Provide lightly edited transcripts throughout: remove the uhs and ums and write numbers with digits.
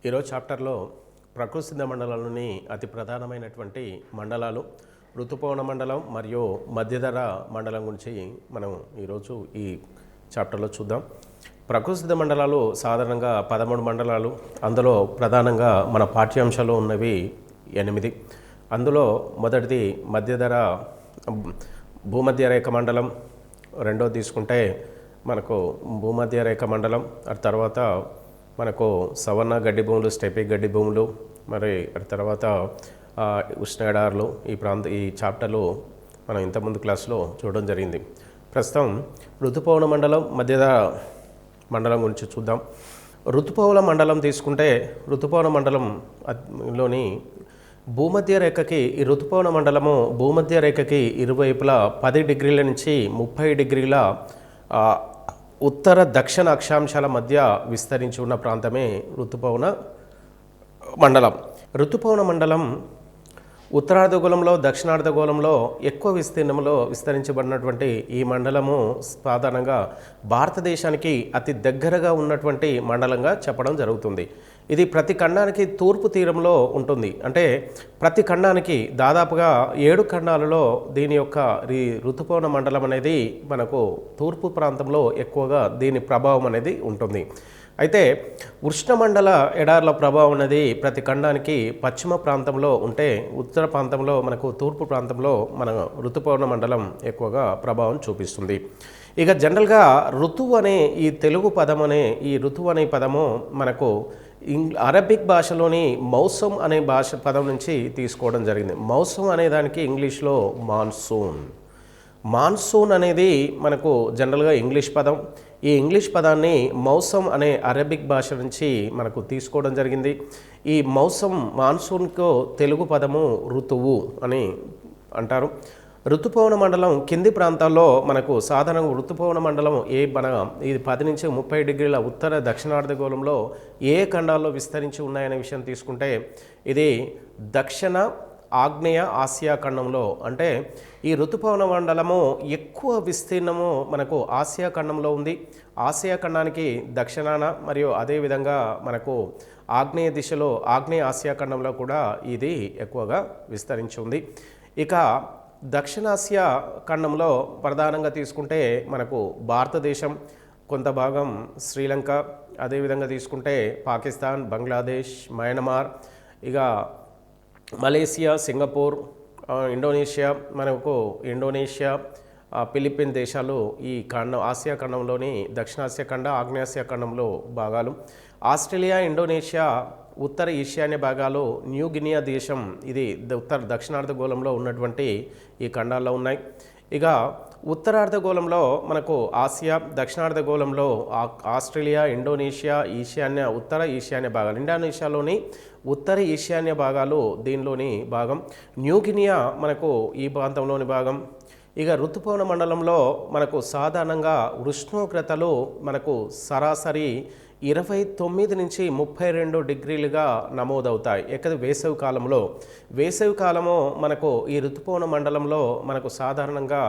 ఈరోజు చాప్టర్లో ప్రకృతి సిద్ధ మండలంలోని అతి ప్రధానమైనటువంటి మండలాలు ఋతుపవన మండలం మరియు మధ్యధర మండలం గురించి మనం ఈరోజు ఈ చాప్టర్లో చూద్దాం. ప్రకృతి సిద్ధ మండలాలు సాధారణంగా 13 మండలాలు. అందులో ప్రధానంగా మన పాఠ్యాంశాలు ఉన్నవి 8. అందులో మొదటిది మధ్యధర భూమధ్య రేఖ మండలం, రెండోది తీసుకుంటే మనకు భూమధ్య రేఖ మండలం, ఆ తర్వాత మనకు సవర్ణ గడ్డి భూములు, స్టెపీ గడ్డి భూములు, మరి తర్వాత ఉష్ణ ఎడారులు. ఈ చాప్టర్లు మనం ఇంతకుముందు క్లాస్లో చూడడం జరిగింది. ప్రస్తుతం ఋతుపవన మండలం, మధ్యధర మండలం గురించి చూద్దాం. ఋతుపవన మండలం తీసుకుంటే ఋతుపవన మండలంలోని భూమధ్య రేఖకి ఈ ఋతుపవన మండలము భూమధ్య రేఖకి ఇరువైపులా 10 డిగ్రీల నుంచి 30 డిగ్రీల ఉత్తర దక్షిణ అక్షాంశాల మధ్య విస్తరించి ఉన్న ప్రాంతమే ఋతుపవన మండలం. ఋతుపవన మండలం ఉత్తరార్ధగోళంలో, దక్షిణార్ధగోళంలో ఎక్కువ విస్తీర్ణంలో విస్తరించబడినటువంటి ఈ మండలము సాధారణంగా భారతదేశానికి అతి దగ్గరగా ఉన్నటువంటి మండలంగా చెప్పడం జరుగుతుంది. ఇది ప్రతి ఖండానికి తూర్పు తీరంలో ఉంటుంది. అంటే ప్రతి ఖండానికి దాదాపుగా 7 ఖండాలలో దీని యొక్క ఈ ఋతుపవన మండలం అనేది మనకు తూర్పు ప్రాంతంలో ఎక్కువగా దీని ప్రభావం అనేది ఉంటుంది. అయితే ఉష్ణమండల ఎడార్ల ప్రభావం అనేది ప్రతి ఖండానికి పశ్చిమ ప్రాంతంలో ఉంటే, ఉత్తర ప్రాంతంలో మనకు తూర్పు ప్రాంతంలో మన ఋతుపవన మండలం ఎక్కువగా ప్రభావం చూపిస్తుంది. ఇక జనరల్గా ఋతువు అనే ఈ తెలుగు పదం అనే ఈ ఋతువు అనే పదము మనకు అరబిక్ భాషలోని మౌసమ్ అనే పదం నుంచి తీసుకోవడం జరిగింది. మౌసమ్ అనే దానికి ఇంగ్లీష్లో మాన్సూన్. మాన్సూన్ అనేది మనకు జనరల్గా ఇంగ్లీష్ పదం. ఈ ఇంగ్లీష్ పదాన్ని మౌసమ్ అనే అరబిక్ భాష నుంచి మనకు తీసుకోవడం జరిగింది. ఈ మాన్సూన్కు తెలుగు పదము ఋతువు అని అంటారు. ఋతుపవన మండలం కింది ప్రాంతాల్లో మనకు సాధారణంగా ఋతుపవన మండలం ఇది 10 నుంచి 30 డిగ్రీల ఉత్తర దక్షిణార్ధగోళంలో ఏ ఖండాల్లో విస్తరించి ఉన్నాయనే విషయం తీసుకుంటే, ఇది దక్షిణ ఆగ్నేయ ఆసియా ఖండంలో, అంటే ఈ ఋతుపవన మండలము ఎక్కువ విస్తీర్ణము మనకు ఆసియా ఖండంలో ఉంది. ఆసియా ఖండానికి దక్షిణాన మరియు అదేవిధంగా మనకు ఆగ్నేయ దిశలో ఆగ్నేయ ఆసియా ఖండంలో కూడా ఇది ఎక్కువగా విస్తరించి ఉంది. ఇక దక్షిణాసియా ఖండంలో ప్రధానంగా తీసుకుంటే మనకు భారతదేశం, కొంత భాగం శ్రీలంక, అదేవిధంగా తీసుకుంటే పాకిస్తాన్, బంగ్లాదేశ్, మయన్మార్, ఇక మలేసియా, సింగపూర్, ఇండోనేషియా, ఫిలిప్పీన్ దేశాలు ఈ ఆసియా ఖండంలోని దక్షిణాసియా ఖండ, ఆగ్నేయాసియా ఖండంలో భాగాలు. ఆస్ట్రేలియా, ఇండోనేషియా ఉత్తర ఈశాన్య భాగాలు, న్యూ గినియా దేశం ఇది ఉత్తర దక్షిణార్ధగోళంలో ఉన్నటువంటి ఈ ఖండాల్లో ఉన్నాయి. ఇక ఉత్తరార్ధగోళంలో మనకు ఆసియా, దక్షిణార్ధగోళంలో ఆస్ట్రేలియా, ఇండోనేషియా, ఉత్తర ఈశాన్య భాగాలు, ఇండోనేషియాలోని ఉత్తర ఈశాన్య భాగాలు దీనిలోని భాగం. న్యూ గినియా మనకు ఈ ప్రాంతంలోని భాగం. ఇక ఋతుపవన మండలంలో మనకు సాధారణంగా ఉష్ణోగ్రతలు మనకు సరాసరి 29 నుంచి 32 డిగ్రీలుగా నమోదవుతాయి. వేసవి కాలము మనకు ఈ ఋతుపవన మండలంలో మనకు సాధారణంగా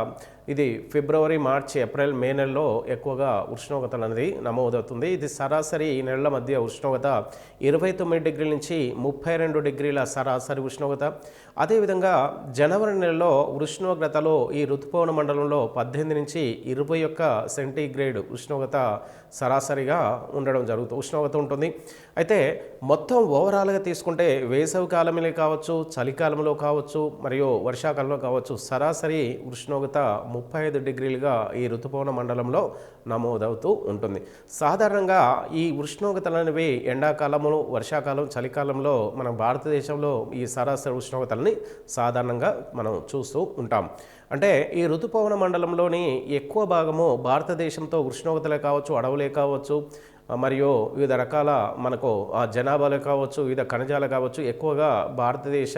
ఇది ఫిబ్రవరి, మార్చి, ఏప్రిల్, మే నెలలో ఎక్కువగా ఉష్ణోగ్రతలు అనేది నమోదవుతుంది. ఇది సరాసరి ఈ నెలల మధ్య ఉష్ణోగ్రత 29 డిగ్రీల నుంచి 32 డిగ్రీల సరాసరి ఉష్ణోగ్రత. అదేవిధంగా జనవరి నెలలో ఉష్ణోగ్రతలో ఈ ఋతుపవన మండలంలో 18 నుంచి 21 సెంటీగ్రేడ్ ఉష్ణోగ్రత సరాసరిగా ఉష్ణోగ్రత ఉంటుంది. అయితే మొత్తం ఓవరాల్గా తీసుకుంటే వేసవి కాలంలో కావచ్చు, చలికాలంలో కావచ్చు, మరియు వర్షాకాలంలో కావచ్చు, సరాసరి ఉష్ణోగ్రత 35 డిగ్రీలుగా ఈ ఋతుపవన మండలంలో నమోదవుతూ ఉంటుంది. సాధారణంగా ఈ ఉష్ణోగ్రతలు అనేవి ఎండాకాలము, వర్షాకాలం, చలికాలంలో మన భారతదేశంలో ఈ సరాసరి ఉష్ణోగ్రతలని సాధారణంగా మనం చూస్తూ ఉంటాం. అంటే ఈ ఋతుపవన మండలంలోని ఎక్కువ భాగము భారతదేశంతో ఉష్ణోగ్రతలే కావచ్చు, అడవులే కావచ్చు, మరియు వివిధ రకాల మనకు జనాభాలు కావచ్చు, వివిధ ఖనిజాలు కావచ్చు, ఎక్కువగా భారతదేశ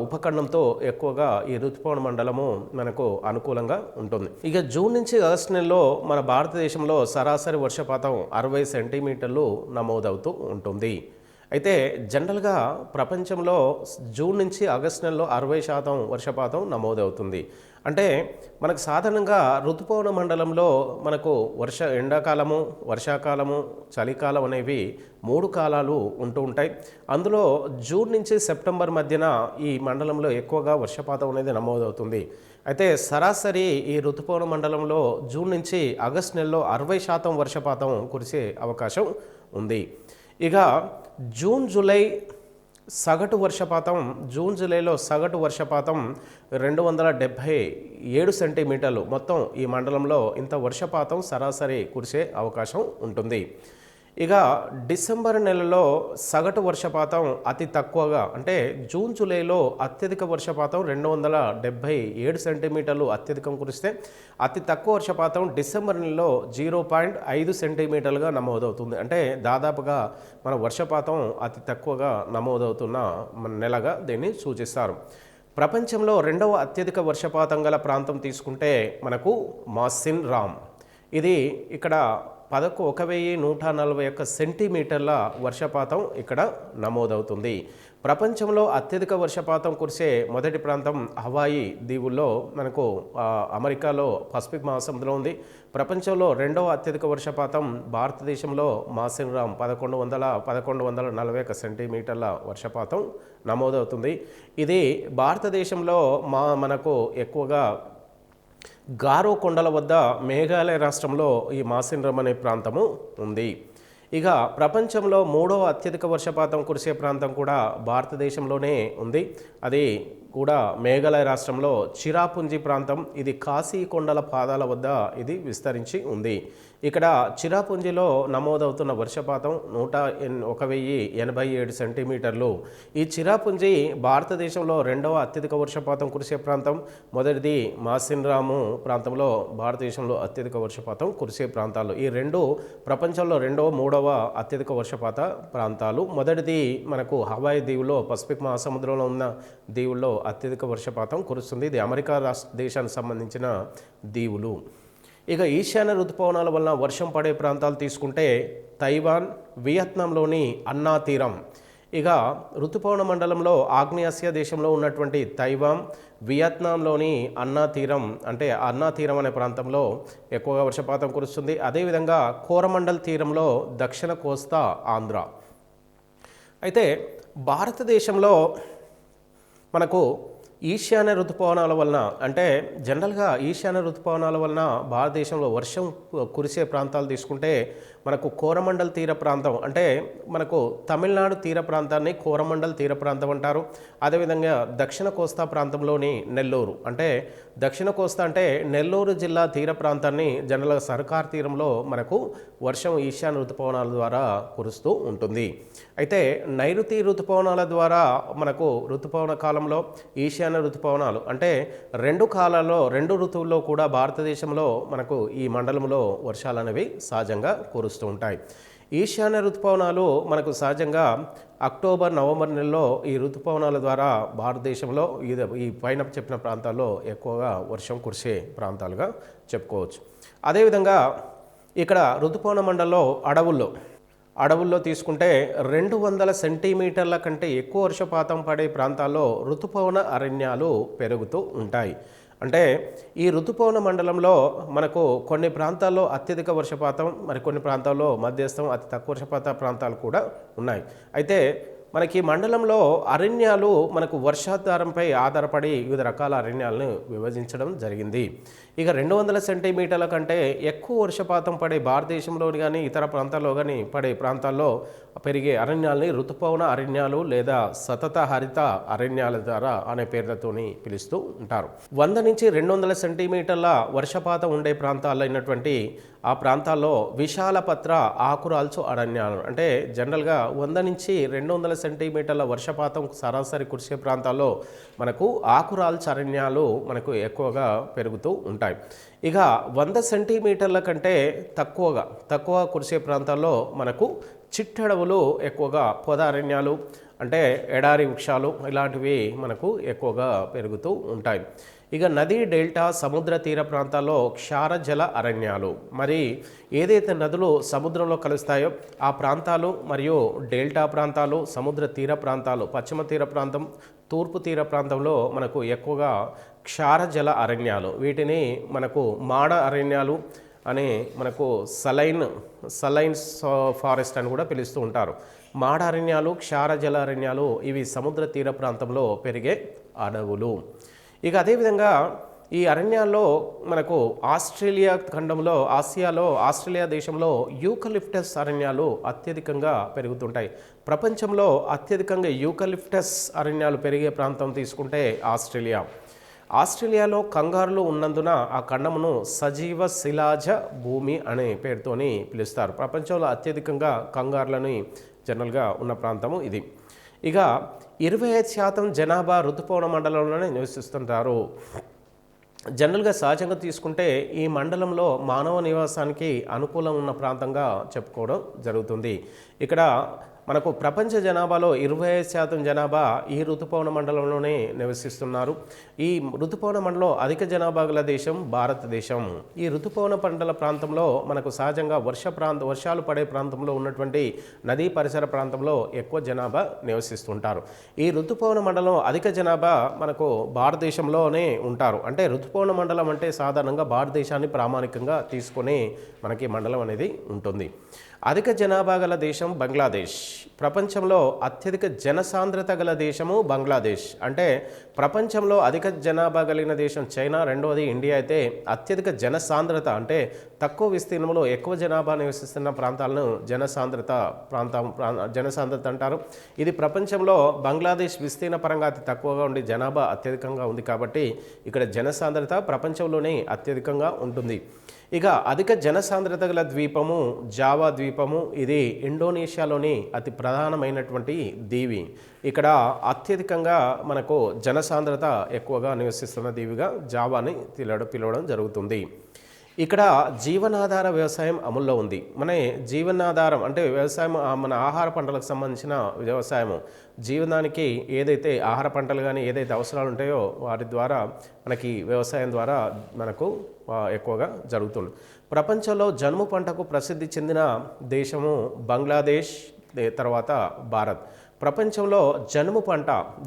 ఉపఖండంతో ఎక్కువగా ఈ ఋతుపవన మండలము మనకు అనుకూలంగా ఉంటుంది. ఇక జూన్ నుంచి ఆగస్టు నెలలో మన భారతదేశంలో సరాసరి వర్షపాతం 60 సెంటీమీటర్లు నమోదవుతూ ఉంటుంది. అయితే జనరల్గా ప్రపంచంలో జూన్ నుంచి ఆగస్టు నెలలో 60% వర్షపాతం నమోదవుతుంది. అంటే మనకు సాధారణంగా ఋతుపవన మండలంలో మనకు ఎండాకాలము, వర్షాకాలము, చలికాలం అనేవి 3 కాలాలు ఉంటూ ఉంటాయి. అందులో జూన్ నుంచి సెప్టెంబర్ మధ్యన ఈ మండలంలో ఎక్కువగా వర్షపాతం అనేది నమోదవుతుంది. అయితే సరాసరి ఈ ఋతుపవన మండలంలో జూన్ నుంచి ఆగస్టు నెలలో 60% వర్షపాతం కురిసే అవకాశం ఉంది. ఇక జూన్ జూలై సగటు వర్షపాతం, జూన్ జూలైలో సగటు వర్షపాతం 277 సెంటీమీటర్లు. మొత్తం ఈ మండలంలో ఇంత వర్షపాతం సరాసరి కురిసే అవకాశం ఉంటుంది. ఇక డిసెంబర్ నెలలో సగటు వర్షపాతం అతి తక్కువగా, అంటే జూన్ జూలైలో అత్యధిక వర్షపాతం 277 సెంటీమీటర్లు అత్యధికం కురిస్తే, అతి తక్కువ వర్షపాతం డిసెంబర్ నెలలో 0.5 సెంటీమీటర్లుగా నమోదవుతుంది. అంటే దాదాపుగా మన వర్షపాతం అతి తక్కువగా నమోదవుతున్న నెలగా దీన్ని సూచిస్తారు. ప్రపంచంలో రెండవ అత్యధిక వర్షపాతం గల ప్రాంతం తీసుకుంటే మనకు మాసిన్ రామ్. ఇది ఇక్కడ 1141 సెంటీమీటర్ల వర్షపాతం ఇక్కడ నమోదవుతుంది. ప్రపంచంలో అత్యధిక వర్షపాతం కురిసే మొదటి ప్రాంతం హవాయి దీవుల్లో మనకు అమెరికాలో పసిఫిక్ మహాసముద్రం ఉంది. ప్రపంచంలో రెండవ అత్యధిక వర్షపాతం భారతదేశంలో మాసిన్ రామ్ 1141 సెంటీమీటర్ల వర్షపాతం నమోదవుతుంది. ఇది భారతదేశంలో మనకు ఎక్కువగా గారో కొండల వద్ద మేఘాలయ రాష్ట్రంలో ఈ మాసిన్ రామ్ అనే ప్రాంతము ఉంది. ఇక ప్రపంచంలో మూడవ అత్యధిక వర్షపాతం కురిసే ప్రాంతం కూడా భారతదేశంలోనే ఉంది. అది కూడా మేఘాలయ రాష్ట్రంలో చిరాపుంజి ప్రాంతం. ఇది కాశీ కొండల పాదాల వద్ద ఇది విస్తరించి ఉంది. ఇక్కడ చిరాపుంజిలో నమోదవుతున్న వర్షపాతం 1087 సెంటీమీటర్లు. ఈ చిరాపుంజి భారతదేశంలో రెండవ అత్యధిక వర్షపాతం కురిసే ప్రాంతం. మొదటిది మాసిన్ రాము ప్రాంతంలో భారతదేశంలో అత్యధిక వర్షపాతం కురిసే ప్రాంతాలు. ఈ రెండు ప్రపంచంలో రెండవ, మూడవ అత్యధిక వర్షపాత ప్రాంతాలు. మొదటిది మనకు హవాయి దీవులో పసిఫిక్ మహాసముద్రంలో ఉన్న దీవుల్లో అత్యధిక వర్షపాతం కురుస్తుంది. ఇది అమెరికా దేశానికి సంబంధించిన దీవులు. ఇక ఈశాన్య ఋతుపవనాల వలన వర్షం పడే ప్రాంతాలు తీసుకుంటే తైవాన్, వియత్నాంలోని అన్నా తీరం. ఇక ఋతుపవన మండలంలో ఆగ్నేయాసియా దేశంలో ఉన్నటువంటి తైవాన్, వియత్నాంలోని అన్నా తీరం, అంటే అన్నా తీరం అనే ప్రాంతంలో ఎక్కువగా వర్షపాతం కురుస్తుంది. అదేవిధంగా కోరమండల్ తీరంలో దక్షిణ కోస్తా ఆంధ్ర. అయితే భారతదేశంలో మనకు ఈశాన్య ఋతుపవనాల వలన, అంటే జనరల్గా ఈశాన్య ఋతుపవనాల వలన భారతదేశంలో వర్షం కురిసే ప్రాంతాలు తీసుకుంటే మనకు కోరమండల్ తీర ప్రాంతం, అంటే మనకు తమిళనాడు తీర ప్రాంతాన్ని కోరమండల్ తీర ప్రాంతం అంటారు. అదేవిధంగా దక్షిణ కోస్తా ప్రాంతంలోని నెల్లూరు, అంటే దక్షిణ కోస్తా అంటే నెల్లూరు జిల్లా తీర ప్రాంతాన్ని జనరల్గా సర్కార్ తీరంలో మనకు వర్షం ఈశాన్య ఋతుపవనాల ద్వారా కురుస్తూ ఉంటుంది. అయితే నైరుతి ఋతుపవనాల ద్వారా మనకు ఋతుపవన కాలంలో ఈశాన్య ఋతుపవనాలు, అంటే రెండు కాలాల్లో, రెండు ఋతువుల్లో కూడా భారతదేశంలో మనకు ఈ మండలంలో వర్షాలు అనేవి సహజంగా కురుస్తూ ఉంటాయి. ఈశాన్య ఋతుపవనాలు మనకు సహజంగా అక్టోబర్, నవంబర్ నెలలో ఈ ఋతుపవనాల ద్వారా భారతదేశంలో ఈ పైన చెప్పిన ప్రాంతాల్లో ఎక్కువగా వర్షం కురిసే ప్రాంతాలుగా చెప్పుకోవచ్చు. అదేవిధంగా ఇక్కడ ఋతుపవన మండలంలో అడవుల్లో తీసుకుంటే 200 సెంటీమీటర్ల కంటే ఎక్కువ వర్షపాతం పడే ప్రాంతాల్లో ఋతుపవన అరణ్యాలు పెరుగుతూ ఉంటాయి. అంటే ఈ ఋతుపవన మండలంలో మనకు కొన్ని ప్రాంతాల్లో అత్యధిక వర్షపాతం, మరికొన్ని ప్రాంతాల్లో మధ్యస్థం, అతి తక్కువ వర్షపాత ప్రాంతాలు కూడా ఉన్నాయి. అయితే మనకి మండలంలో అరణ్యాలు మనకు వర్షాధారంపై ఆధారపడి వివిధ రకాల అరణ్యాలను విభజించడం జరిగింది. ఇక 200 సెంటీమీటర్ల కంటే ఎక్కువ వర్షపాతం పడే భారతదేశంలోని కానీ ఇతర ప్రాంతాల్లో కానీ పడే ప్రాంతాల్లో పెరిగే అరణ్యాలని ఋతుపవన అరణ్యాలు లేదా సతత హరిత అరణ్యాల ద్వారా అనే పేర్లతోని పిలుస్తూ ఉంటారు. 100 నుంచి 200 సెంటీమీటర్ల వర్షపాతం ఉండే ప్రాంతాల్లో అయినటువంటి ఆ ప్రాంతాల్లో విశాలపత్ర ఆకురాల్చు అరణ్యాలు, అంటే జనరల్గా 100 నుంచి 200 సెంటీమీటర్ల వర్షపాతం సరాసరి కురిసే ప్రాంతాల్లో మనకు ఆకురాల్చు అరణ్యాలు మనకు ఎక్కువగా పెరుగుతూ ఉంటాయి. ఇక 100 సెంటీమీటర్ల కంటే తక్కువ కురిసే ప్రాంతాల్లో మనకు చిట్టడవులు ఎక్కువగా, పొద అరణ్యాలు అంటే ఎడారి వృక్షాలు ఇలాంటివి మనకు ఎక్కువగా పెరుగుతూ ఉంటాయి. ఇక నదీ డెల్టా సముద్ర తీర ప్రాంతాల్లో క్షారజల అరణ్యాలు. మరి ఏదైతే నదులు సముద్రంలో కలుస్తాయో ఆ ప్రాంతాలు మరియు డెల్టా ప్రాంతాలు, సముద్ర తీర ప్రాంతాలు, పశ్చిమ తీర ప్రాంతం, తూర్పు తీర ప్రాంతంలో మనకు ఎక్కువగా క్షారజల అరణ్యాలు, వీటిని మనకు మాడ అరణ్యాలు అని, మనకు సలైన్ ఫారెస్ట్ అని కూడా పిలుస్తూ ఉంటారు. మాడ అరణ్యాలు, క్షారజల అరణ్యాలు ఇవి సముద్ర తీర ప్రాంతంలో పెరిగే అడవులు. ఇక అదేవిధంగా ఈ అరణ్యాల్లో మనకు ఆస్ట్రేలియా ఖండంలో, ఆస్ట్రేలియా దేశంలో యూకలిప్టస్ అరణ్యాలు అత్యధికంగా పెరుగుతుంటాయి. ప్రపంచంలో అత్యధికంగా యూకలిప్టస్ అరణ్యాలు పెరిగే ప్రాంతం తీసుకుంటే ఆస్ట్రేలియాలో కంగారులు ఉన్నందున ఆ ఖండమును సజీవ శిలాజ భూమి అనే పేరుతోని పిలుస్తారు. ప్రపంచంలో అత్యధికంగా కంగారులని జనరల్గా ఉన్న ప్రాంతము ఇది. ఇక 25% జనాభా ఋతుపవన మండలంలోనే నివసిస్తుంటారు. జనరల్గా సహజంగా తీసుకుంటే ఈ మండలంలో మానవ నివాసానికి అనుకూలం ఉన్న ప్రాంతంగా చెప్పుకోవడం జరుగుతుంది. ఇక్కడ మనకు ప్రపంచ జనాభాలో 25% జనాభా ఈ ఋతుపవన మండలంలోనే నివసిస్తున్నారు. ఈ ఋతుపవన మండలం అధిక జనాభా గల దేశం భారతదేశం. ఈ ఋతుపవన మండల ప్రాంతంలో మనకు సహజంగా వర్షాలు పడే ప్రాంతంలో ఉన్నటువంటి నదీ పరిసర ప్రాంతంలో ఎక్కువ జనాభా నివసిస్తుంటారు. ఈ ఋతుపవన మండలం అధిక జనాభా మనకు భారతదేశంలోనే ఉంటారు. అంటే ఋతుపవన మండలం అంటే సాధారణంగా భారతదేశాన్ని ప్రామాణికంగా తీసుకొని మనకి మండలం అనేది ఉంటుంది. అధిక జనాభా గల దేశం బంగ్లాదేశ్. ప్రపంచంలో అత్యధిక జనసాంద్రత గల దేశము బంగ్లాదేశ్. అంటే ప్రపంచంలో అధిక జనాభా కలిగిన దేశం చైనా, రెండవది ఇండియా అయితే అత్యధిక జనసాంద్రత అంటే తక్కువ విస్తీర్ణంలో ఎక్కువ జనాభా నివసిస్తున్న ప్రాంతాలను జనసాంద్రత అంటారు. ఇది ప్రపంచంలో బంగ్లాదేశ్ విస్తీర్ణ పరంగా అతి తక్కువగా ఉండి జనాభా అత్యధికంగా ఉంది కాబట్టి ఇక్కడ జనసాంద్రత ప్రపంచంలోనే అత్యధికంగా ఉంటుంది. ఇక అధిక జనసాంద్రత గల ద్వీపము జావా ద్వీపము. ఇది ఇండోనేషియాలోని అతి ప్రధానమైనటువంటి దీవి. ఇక్కడ అత్యధికంగా మనకు జనసాంద్రత ఎక్కువగా నివసిస్తున్న దీవిగా జావాని పిలవడం జరుగుతుంది. ఇక్కడ జీవనాధార వ్యవసాయం అమల్లో ఉంది. మన జీవనాధారం అంటే వ్యవసాయం, మన ఆహార పంటలకు సంబంధించిన వ్యవసాయము, జీవనానికి ఏదైతే ఆహార పంటలు కానీ ఏదైతే అవసరాలు ఉంటాయో వాటి ద్వారా మనకి వ్యవసాయం ద్వారా మనకు ఎక్కువగా జరుగుతుంది. ప్రపంచంలో జనుము పంటకు ప్రసిద్ధి చెందిన దేశము బంగ్లాదేశ్, తర్వాత భారత్. ప్రపంచంలో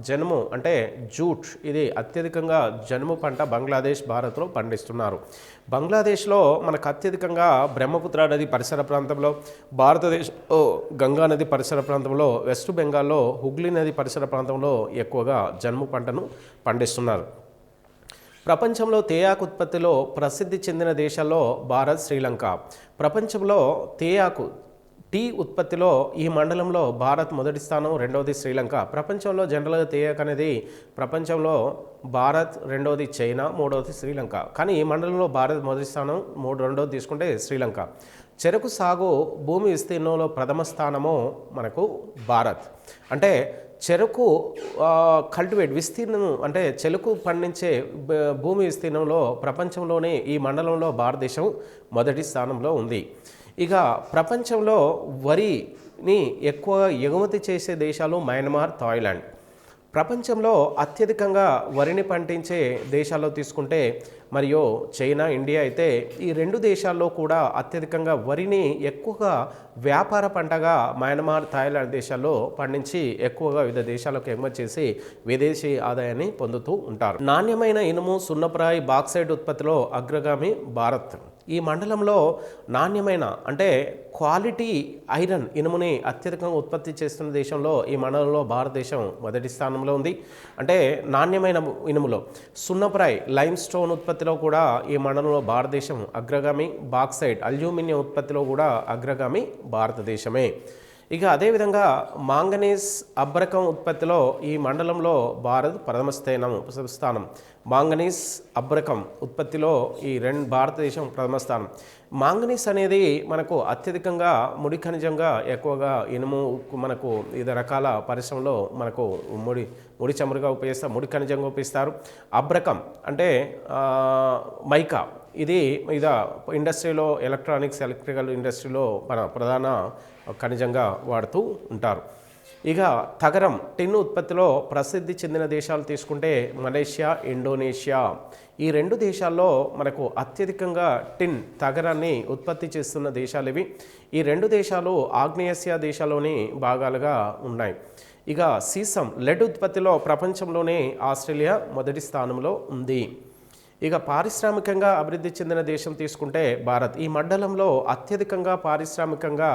జనుము అంటే జూట్, ఇది అత్యధికంగా జనుము పంట బంగ్లాదేశ్, భారత్లో పండిస్తున్నారు. బంగ్లాదేశ్లో మనకు అత్యధికంగా బ్రహ్మపుత్ర నది పరిసర ప్రాంతంలో, భారతదేశంలో గంగా నది పరిసర ప్రాంతంలో, వెస్ట్ బెంగాల్లో హుగ్లీ నది పరిసర ప్రాంతంలో ఎక్కువగా జనుము పంటను పండిస్తున్నారు. ప్రపంచంలో తేయాకు ఉత్పత్తిలో ప్రసిద్ధి చెందిన దేశాల్లో భారత్, శ్రీలంక. ప్రపంచంలో టీ ఉత్పత్తిలో ఈ మండలంలో భారత్ మొదటి స్థానం, రెండవది శ్రీలంక. ప్రపంచంలో జనరల్గా తేయాకు అనేది ప్రపంచంలో భారత్, రెండవది చైనా, మూడవది శ్రీలంక. కానీ ఈ మండలంలో భారత్ మొదటి స్థానం, రెండవది తీసుకుంటే శ్రీలంక. చెరకు సాగు భూమి విస్తీర్ణంలో ప్రథమ స్థానము మనకు భారత్. అంటే చెరకు కల్టివేట్ విస్తీర్ణం అంటే చెరకు పండించే భూమి విస్తీర్ణంలో ప్రపంచంలోనే ఈ మండలంలో భారతదేశం మొదటి స్థానంలో ఉంది. ఇక ప్రపంచంలో వరిని ఎక్కువ ఎగుమతి చేసే దేశాలు మయన్మార్, థాయిలాండ్. ప్రపంచంలో అత్యధికంగా వరిని పండించే దేశాల్లో తీసుకుంటే మరియు చైనా, ఇండియా అయితే ఈ రెండు దేశాల్లో కూడా అత్యధికంగా వరిని ఎక్కువగా వ్యాపార పంటగా మయన్మార్, థాయిలాండ్ దేశాల్లో పండించి ఎక్కువగా వివిధ దేశాలకు ఎగుమతి చేసి విదేశీ ఆదాయాన్ని పొందుతూ ఉంటారు. నాణ్యమైన ఇనుము, సున్నప్రాయి, బాక్సైట్ ఉత్పత్తిలో అగ్రగామి భారత్. ఈ మండలంలో నాణ్యమైన అంటే క్వాలిటీ ఐరన్ ఇనుముని అత్యధికంగా ఉత్పత్తి చేస్తున్న దేశంలో ఈ మండలంలో భారతదేశం మొదటి స్థానంలో ఉంది. అంటే నాణ్యమైన ఇనుములో సున్నప్రాయ్, లైమ్ స్టోన్ ఉత్పత్తిలో కూడా ఈ మండలంలో భారతదేశం అగ్రగామి. బాక్సైట్, అల్యూమినియం ఉత్పత్తిలో కూడా అగ్రగామి భారతదేశమే. ఇక అదేవిధంగా మాంగనీస్, అబ్రకం ఉత్పత్తిలో ఈ మండలంలో భారత్ ప్రథమ స్థానం. మాంగనీస్, అబ్రకం ఉత్పత్తిలో ఈ భారతదేశం ప్రథమ స్థానం. మాంగనీస్ అనేది మనకు అత్యధికంగా ముడి ఖనిజంగా ఎక్కువగా ఇనుము, మనకు వివిధ రకాల పరిశ్రమలో మనకు ముడి చమురుగా ఉపయోగిస్తారు, ముడి ఖనిజంగా ఉపయోగిస్తారు. అబ్రకం అంటే మైకా, ఇది ఇండస్ట్రీలో ఎలక్ట్రికల్ ఇండస్ట్రీలో ప్రధాన ఖనిజంగా వాడుతూ ఉంటారు. ఇక తగరం టిన్ ఉత్పత్తిలో ప్రసిద్ధి చెందిన దేశాలు తీసుకుంటే మలేషియా, ఇండోనేషియా. ఈ 2 దేశాల్లో మనకు అత్యధికంగా టిన్ తగరాన్ని ఉత్పత్తి చేస్తున్న దేశాలు ఇవి. ఈ 2 దేశాలు ఆగ్నేయాసియా దేశాల్లోని భాగాలుగా ఉన్నాయి. ఇక సీసం లెడ్ ఉత్పత్తిలో ప్రపంచంలోనే ఆస్ట్రేలియా మొదటి స్థానంలో ఉంది. ఇక పారిశ్రామికంగా అభివృద్ధి చెందిన దేశం తీసుకుంటే భారత్. ఈ మండలంలో అత్యధికంగా పారిశ్రామికంగా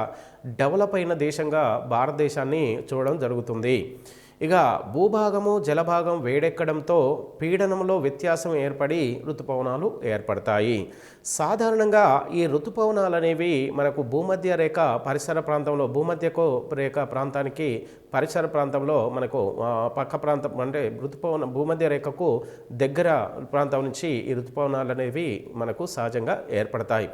డెవలప్ అయిన దేశంగా భారతదేశాన్ని చూడడం జరుగుతుంది. ఇక భూభాగము జలభాగం వేడెక్కడంతో పీడనంలో వ్యత్యాసం ఏర్పడి ఋతుపవనాలు ఏర్పడతాయి. సాధారణంగా ఈ ఋతుపవనాలు అనేవి మనకు భూమధ్య రేఖ పరిసర ప్రాంతంలో రేఖ ప్రాంతానికి పరిసర ప్రాంతంలో మనకు పక్క ప్రాంతం అంటే భూమధ్య రేఖకు దగ్గర ప్రాంతం నుంచి ఈ ఋతుపవనాలు అనేవి మనకు సహజంగా ఏర్పడతాయి.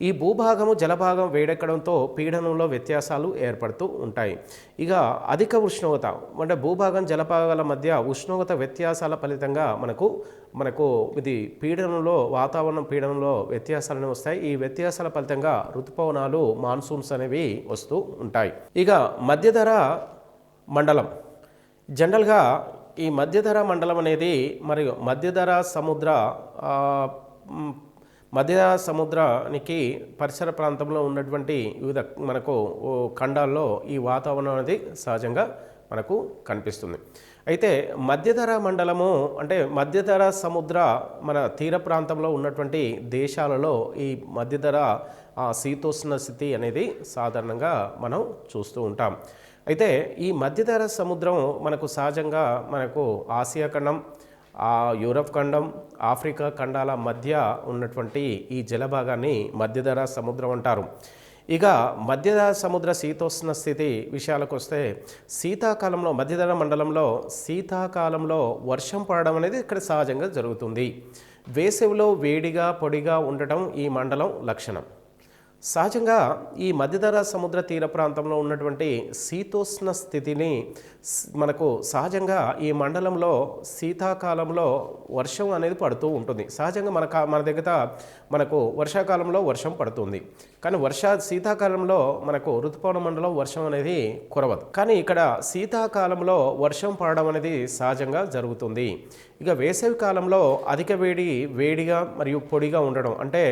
ఈ భూభాగము జలభాగం వేడెక్కడంతో పీడనంలో వ్యత్యాసాలు ఏర్పడుతూ ఉంటాయి. ఇక అధిక ఉష్ణోగ్రత అంటే భూభాగం జలభాగాల మధ్య ఉష్ణోగ్రత వ్యత్యాసాల ఫలితంగా మనకు ఇది వాతావరణం పీడనంలో వ్యత్యాసాలు వస్తాయి. ఈ వ్యత్యాసాల ఫలితంగా ఋతుపవనాలు మాన్సూన్స్ అనేవి వస్తూ ఉంటాయి. ఇక మధ్యధర మండలం జనరల్గా ఈ మధ్యధరా మండలం అనేది మరియు మధ్య సముద్రానికి పరిసర ప్రాంతంలో ఉన్నటువంటి వివిధ మనకు ఖండాల్లో ఈ వాతావరణం అనేది సహజంగా మనకు కనిపిస్తుంది. అయితే మధ్యధరా మండలము అంటే మధ్యధరా సముద్ర మన తీర ప్రాంతంలో ఉన్నటువంటి దేశాలలో ఈ మధ్యధర శీతోష్ణ స్థితి అనేది సాధారణంగా మనం చూస్తూ ఉంటాం. అయితే ఈ మధ్యధరా సముద్రం మనకు సహజంగా ఆసియా ఖండం, యూరప్ ఖండం, ఆఫ్రికా ఖండాల మధ్య ఉన్నటువంటి ఈ జలభాగాన్ని మధ్యధరా సముద్రం అంటారు. ఇక మధ్యధరా సముద్ర శీతోష్ణ స్థితి విషయాలకు వస్తే శీతాకాలంలో మధ్యధరా మండలంలో శీతాకాలంలో వర్షం పడడం అనేది ఇక్కడ సహజంగా జరుగుతుంది. వేసవిలో వేడిగా పొడిగా ఉండటం ఈ మండలం లక్షణం. సహజంగా ఈ మధ్యధరా సముద్ర తీర ప్రాంతంలో ఉన్నటువంటి శీతోష్ణ స్థితిని మనకు సహజంగా ఈ మండలంలో శీతాకాలంలో వర్షం అనేది పడుతూ ఉంటుంది. సహజంగా మన దగ్గర మనకు వర్షాకాలంలో వర్షం పడుతుంది, కానీ శీతాకాలంలో మనకు ఋతుపవన మండలం వర్షం అనేది కురవదు. కానీ ఇక్కడ శీతాకాలంలో వర్షం పడడం అనేది సహజంగా జరుగుతుంది. ఇక వేసవి కాలంలో అధిక వేడిగా మరియు పొడిగా ఉండడం అంటే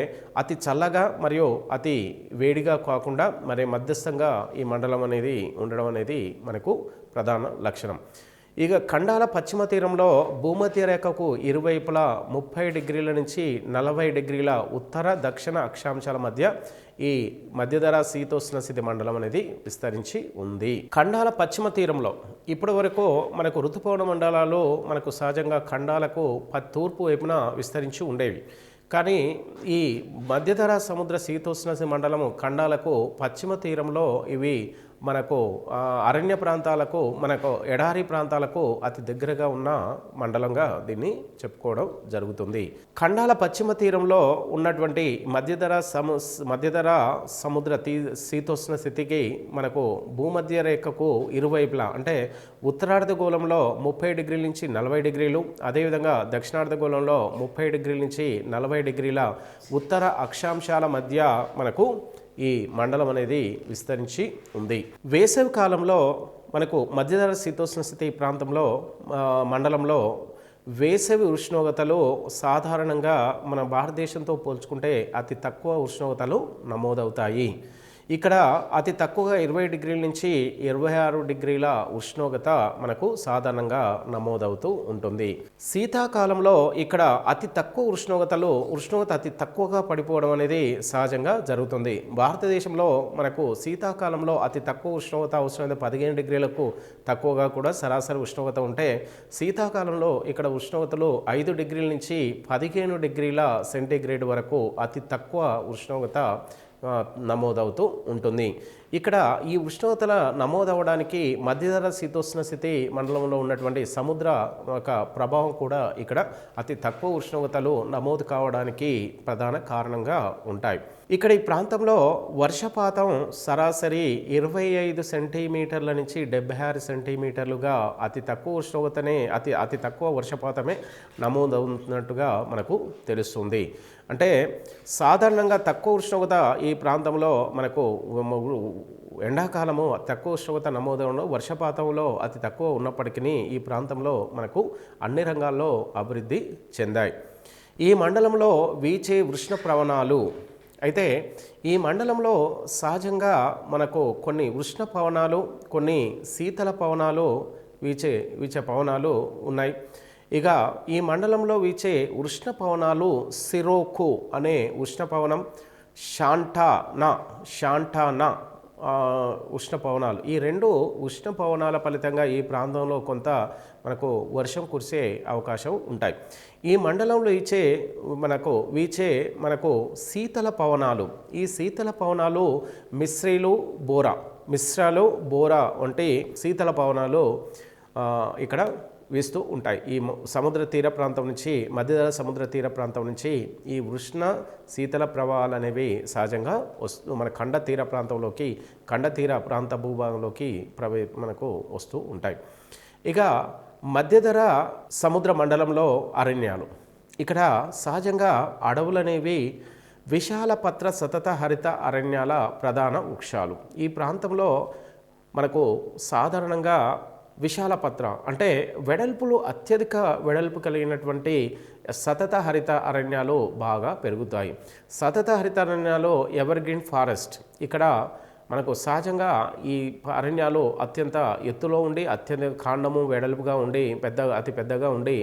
అతి చల్లగా మరియు అతి వేడిగా కాకుండా మధ్యస్థంగా ఈ మండలం అనేది ఉండడం అనేది మనకు ప్రధాన లక్షణం. ఇక ఖండాల పశ్చిమ తీరంలో భూమధ్య రేఖకు ఇరువైపులా 30 డిగ్రీల నుంచి 40 డిగ్రీల ఉత్తర దక్షిణ అక్షాంశాల మధ్య ఈ మధ్యధరా శీతోష్ణ స్థితి మండలం అనేది విస్తరించి ఉంది. ఖండాల పశ్చిమ తీరంలో ఇప్పటి వరకు మనకు ఋతుపవన మండలాలు మనకు సహజంగా ఖండాలకు తూర్పు వైపున విస్తరించి ఉండేవి. కానీ ఈ మధ్యధరా సముద్ర శీతోష్ణ మండలము ఖండాలకు పశ్చిమ తీరంలో ఇవి మనకు అరణ్య ప్రాంతాలకు ఎడారి ప్రాంతాలకు అతి దగ్గరగా ఉన్న మండలంగా దీన్ని చెప్పుకోవడం జరుగుతుంది. ఖండాల పశ్చిమ తీరంలో ఉన్నటువంటి మధ్యధరా సముద్ర శీతోష్ణ స్థితికి మనకు భూమధ్య రేఖకు ఇరువైపులా అంటే ఉత్తరార్ధగోళంలో 30 డిగ్రీల నుంచి 40 డిగ్రీలు, అదేవిధంగా దక్షిణార్ధగోళంలో 30 డిగ్రీల నుంచి 40 డిగ్రీల ఉత్తర అక్షాంశాల మధ్య మనకు ఈ మండలం అనేది విస్తరించి ఉంది. వేసవి కాలంలో మనకు మధ్యధరా శీతోష్ణ స్థితి ప్రాంతంలో మండలంలో వేసవి ఉష్ణోగ్రతలు సాధారణంగా మన భారతదేశంతో పోల్చుకుంటే అతి తక్కువ ఉష్ణోగ్రతలు నమోదవుతాయి. ఇక్కడ అతి తక్కువగా 20 డిగ్రీల నుంచి 26 డిగ్రీల ఉష్ణోగ్రత మనకు సాధారణంగా నమోదవుతూ ఉంటుంది. శీతాకాలంలో ఇక్కడ అతి తక్కువ ఉష్ణోగ్రత అతి తక్కువగా పడిపోవడం అనేది సహజంగా జరుగుతుంది. భారతదేశంలో మనకు శీతాకాలంలో అతి తక్కువ ఉష్ణోగ్రత 15 డిగ్రీలకు తక్కువగా కూడా సరాసరి ఉష్ణోగ్రత ఉంటే, శీతాకాలంలో ఇక్కడ ఉష్ణోగ్రతలు 5 డిగ్రీల నుంచి 15 డిగ్రీల సెంటీగ్రేడ్ వరకు అతి తక్కువ ఉష్ణోగ్రత నమోదవుతూ ఉంటుంది. ఇక్కడ ఈ ఉష్ణోగ్రతల నమోదవడానికి మధ్యధరా శీతోష్ణ స్థితి మండలంలో ఉన్నటువంటి సముద్ర ప్రభావం కూడా ఇక్కడ అతి తక్కువ ఉష్ణోగ్రతలు నమోదు కావడానికి ప్రధాన కారణంగా ఉంటాయి. ఇక్కడ ఈ ప్రాంతంలో వర్షపాతం సరాసరి 25 సెంటీమీటర్ల నుంచి 76 సెంటీమీటర్లుగా అతి తక్కువ ఉష్ణోగ్రతనే అతి తక్కువ వర్షపాతమే నమోదవుతున్నట్టుగా మనకు తెలుస్తుంది. అంటే సాధారణంగా తక్కువ ఉష్ణోగ్రత ఈ ప్రాంతంలో మనకు ఎండాకాలము తక్కువ ఉష్ణోగ్రత నమోదవడం, వర్షపాతంలో అతి తక్కువ ఉన్నప్పటికీ ఈ ప్రాంతంలో మనకు అన్ని రంగాల్లో అభివృద్ధి చెందాయి. ఈ మండలంలో వీచే ఉష్ణ ప్రవణాలు అయితే ఈ మండలంలో సహజంగా మనకు కొన్ని ఉష్ణ పవనాలు, కొన్ని శీతల పవనాలు వీచే పవనాలు ఉన్నాయి. ఇక ఈ మండలంలో వీచే ఉష్ణ పవనాలు సిరోకు అనే ఉష్ణ పవనం, షాంటానా ఉష్ణ పవనాలు. ఈ రెండు ఉష్ణ పవనాల ఫలితంగా ఈ ప్రాంతంలో కొంత మనకు వర్షం కురిసే అవకాశం ఉంటాయి. ఈ మండలంలో వీచే మనకు శీతల పవనాలు. ఈ శీతల పవనాలు మిశ్రాలు బోరా వంటి శీతల పవనాలు ఇక్కడ వీస్తూ ఉంటాయి. ఈ సముద్ర తీర ప్రాంతం నుంచి, మధ్య సముద్ర తీర ప్రాంతం నుంచి ఈ ఉష్ణ శీతల ప్రవాహాలు అనేవి సహజంగా మన ఖండ తీర ప్రాంత భూభాగంలోకి మనకు వస్తూ ఉంటాయి. ఇక మధ్యధర సముద్ర మండలంలో అరణ్యాలు. ఇక్కడ సహజంగా అడవులు అనేవి విశాల పత్ర సతత హరిత అరణ్యాల ప్రధాన వృక్షాలు. ఈ ప్రాంతంలో మనకు సాధారణంగా విశాల పత్ర అంటే అత్యధిక వెడల్పు కలిగినటువంటి సతత హరిత అరణ్యాలు బాగా పెరుగుతాయి. సతత హరిత అరణ్యాలు ఎవర్గ్రీన్ ఫారెస్ట్. ఇక్కడ మనకు సహజంగా ఈ అరణ్యాలు అత్యంత ఎత్తులో ఉండి, అత్యంత కాండము వెడల్పుగా ఉండి, అతి పెద్దగా ఉండి,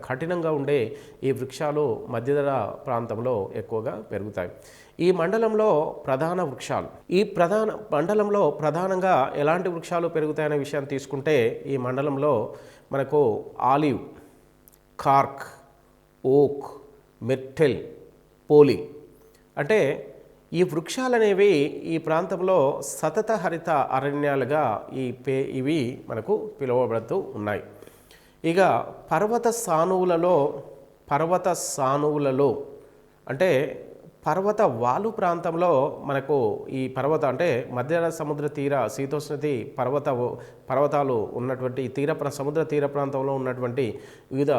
కఠినంగా ఉండే ఈ వృక్షాలు మధ్యధర ప్రాంతంలో ఎక్కువగా పెరుగుతాయి. ఈ మండలంలో ప్రధాన వృక్షాలు, మండలంలో ప్రధానంగా ఎలాంటి వృక్షాలు పెరుగుతాయనే విషయాన్ని తీసుకుంటే ఈ మండలంలో మనకు ఆలివ్, కార్క్, ఓక్, మిర్టెల్, పోలి అంటే ఈ వృక్షాలనేవి ఈ ప్రాంతంలో సతత హరిత అరణ్యాలుగా ఇవి మనకు పిలువబడుతూ ఉన్నాయి. ఇక పర్వత సానువులలో అంటే పర్వత వాలు ప్రాంతంలో మనకు ఈ అంటే మధ్య సముద్ర తీర శీతోష్ణతి పర్వతాలు ఉన్నటువంటి సముద్ర తీర ప్రాంతంలో ఉన్నటువంటి వివిధ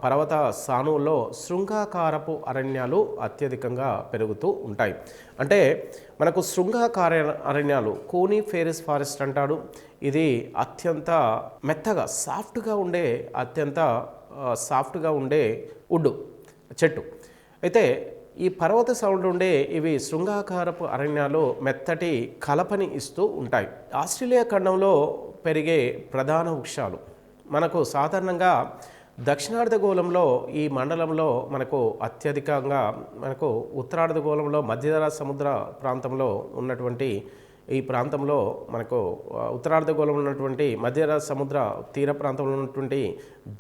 పర్వత సానువుల్లో శృంగాకారపు అరణ్యాలు అత్యధికంగా పెరుగుతూ ఉంటాయి. అంటే మనకు శృంగాకార అరణ్యాలు కోనిఫెరస్ ఫారెస్ట్ అంటాడు. ఇది అత్యంత మెత్తగా సాఫ్ట్గా ఉండే వుడ్ చెట్టు. అయితే ఈ పర్వత సౌండ్ ఉండే ఇవి శృంగాకారపు అరణ్యాలు మెత్తటి కలపని ఇస్తూ ఉంటాయి. ఆస్ట్రేలియా ఖండంలో పెరిగే ప్రధాన వృక్షాలు మనకు సాధారణంగా దక్షిణార్ధగోళంలో ఈ మండలంలో మనకు అత్యధికంగా ఉత్తరార్ధగోళంలో మధ్యధరా సముద్ర ప్రాంతంలో ఉన్నటువంటి ఈ ప్రాంతంలో మనకు ఉత్తరార్ధగోళంలో ఉన్నటువంటి మధ్యధరా సముద్ర తీర ప్రాంతంలో ఉన్నటువంటి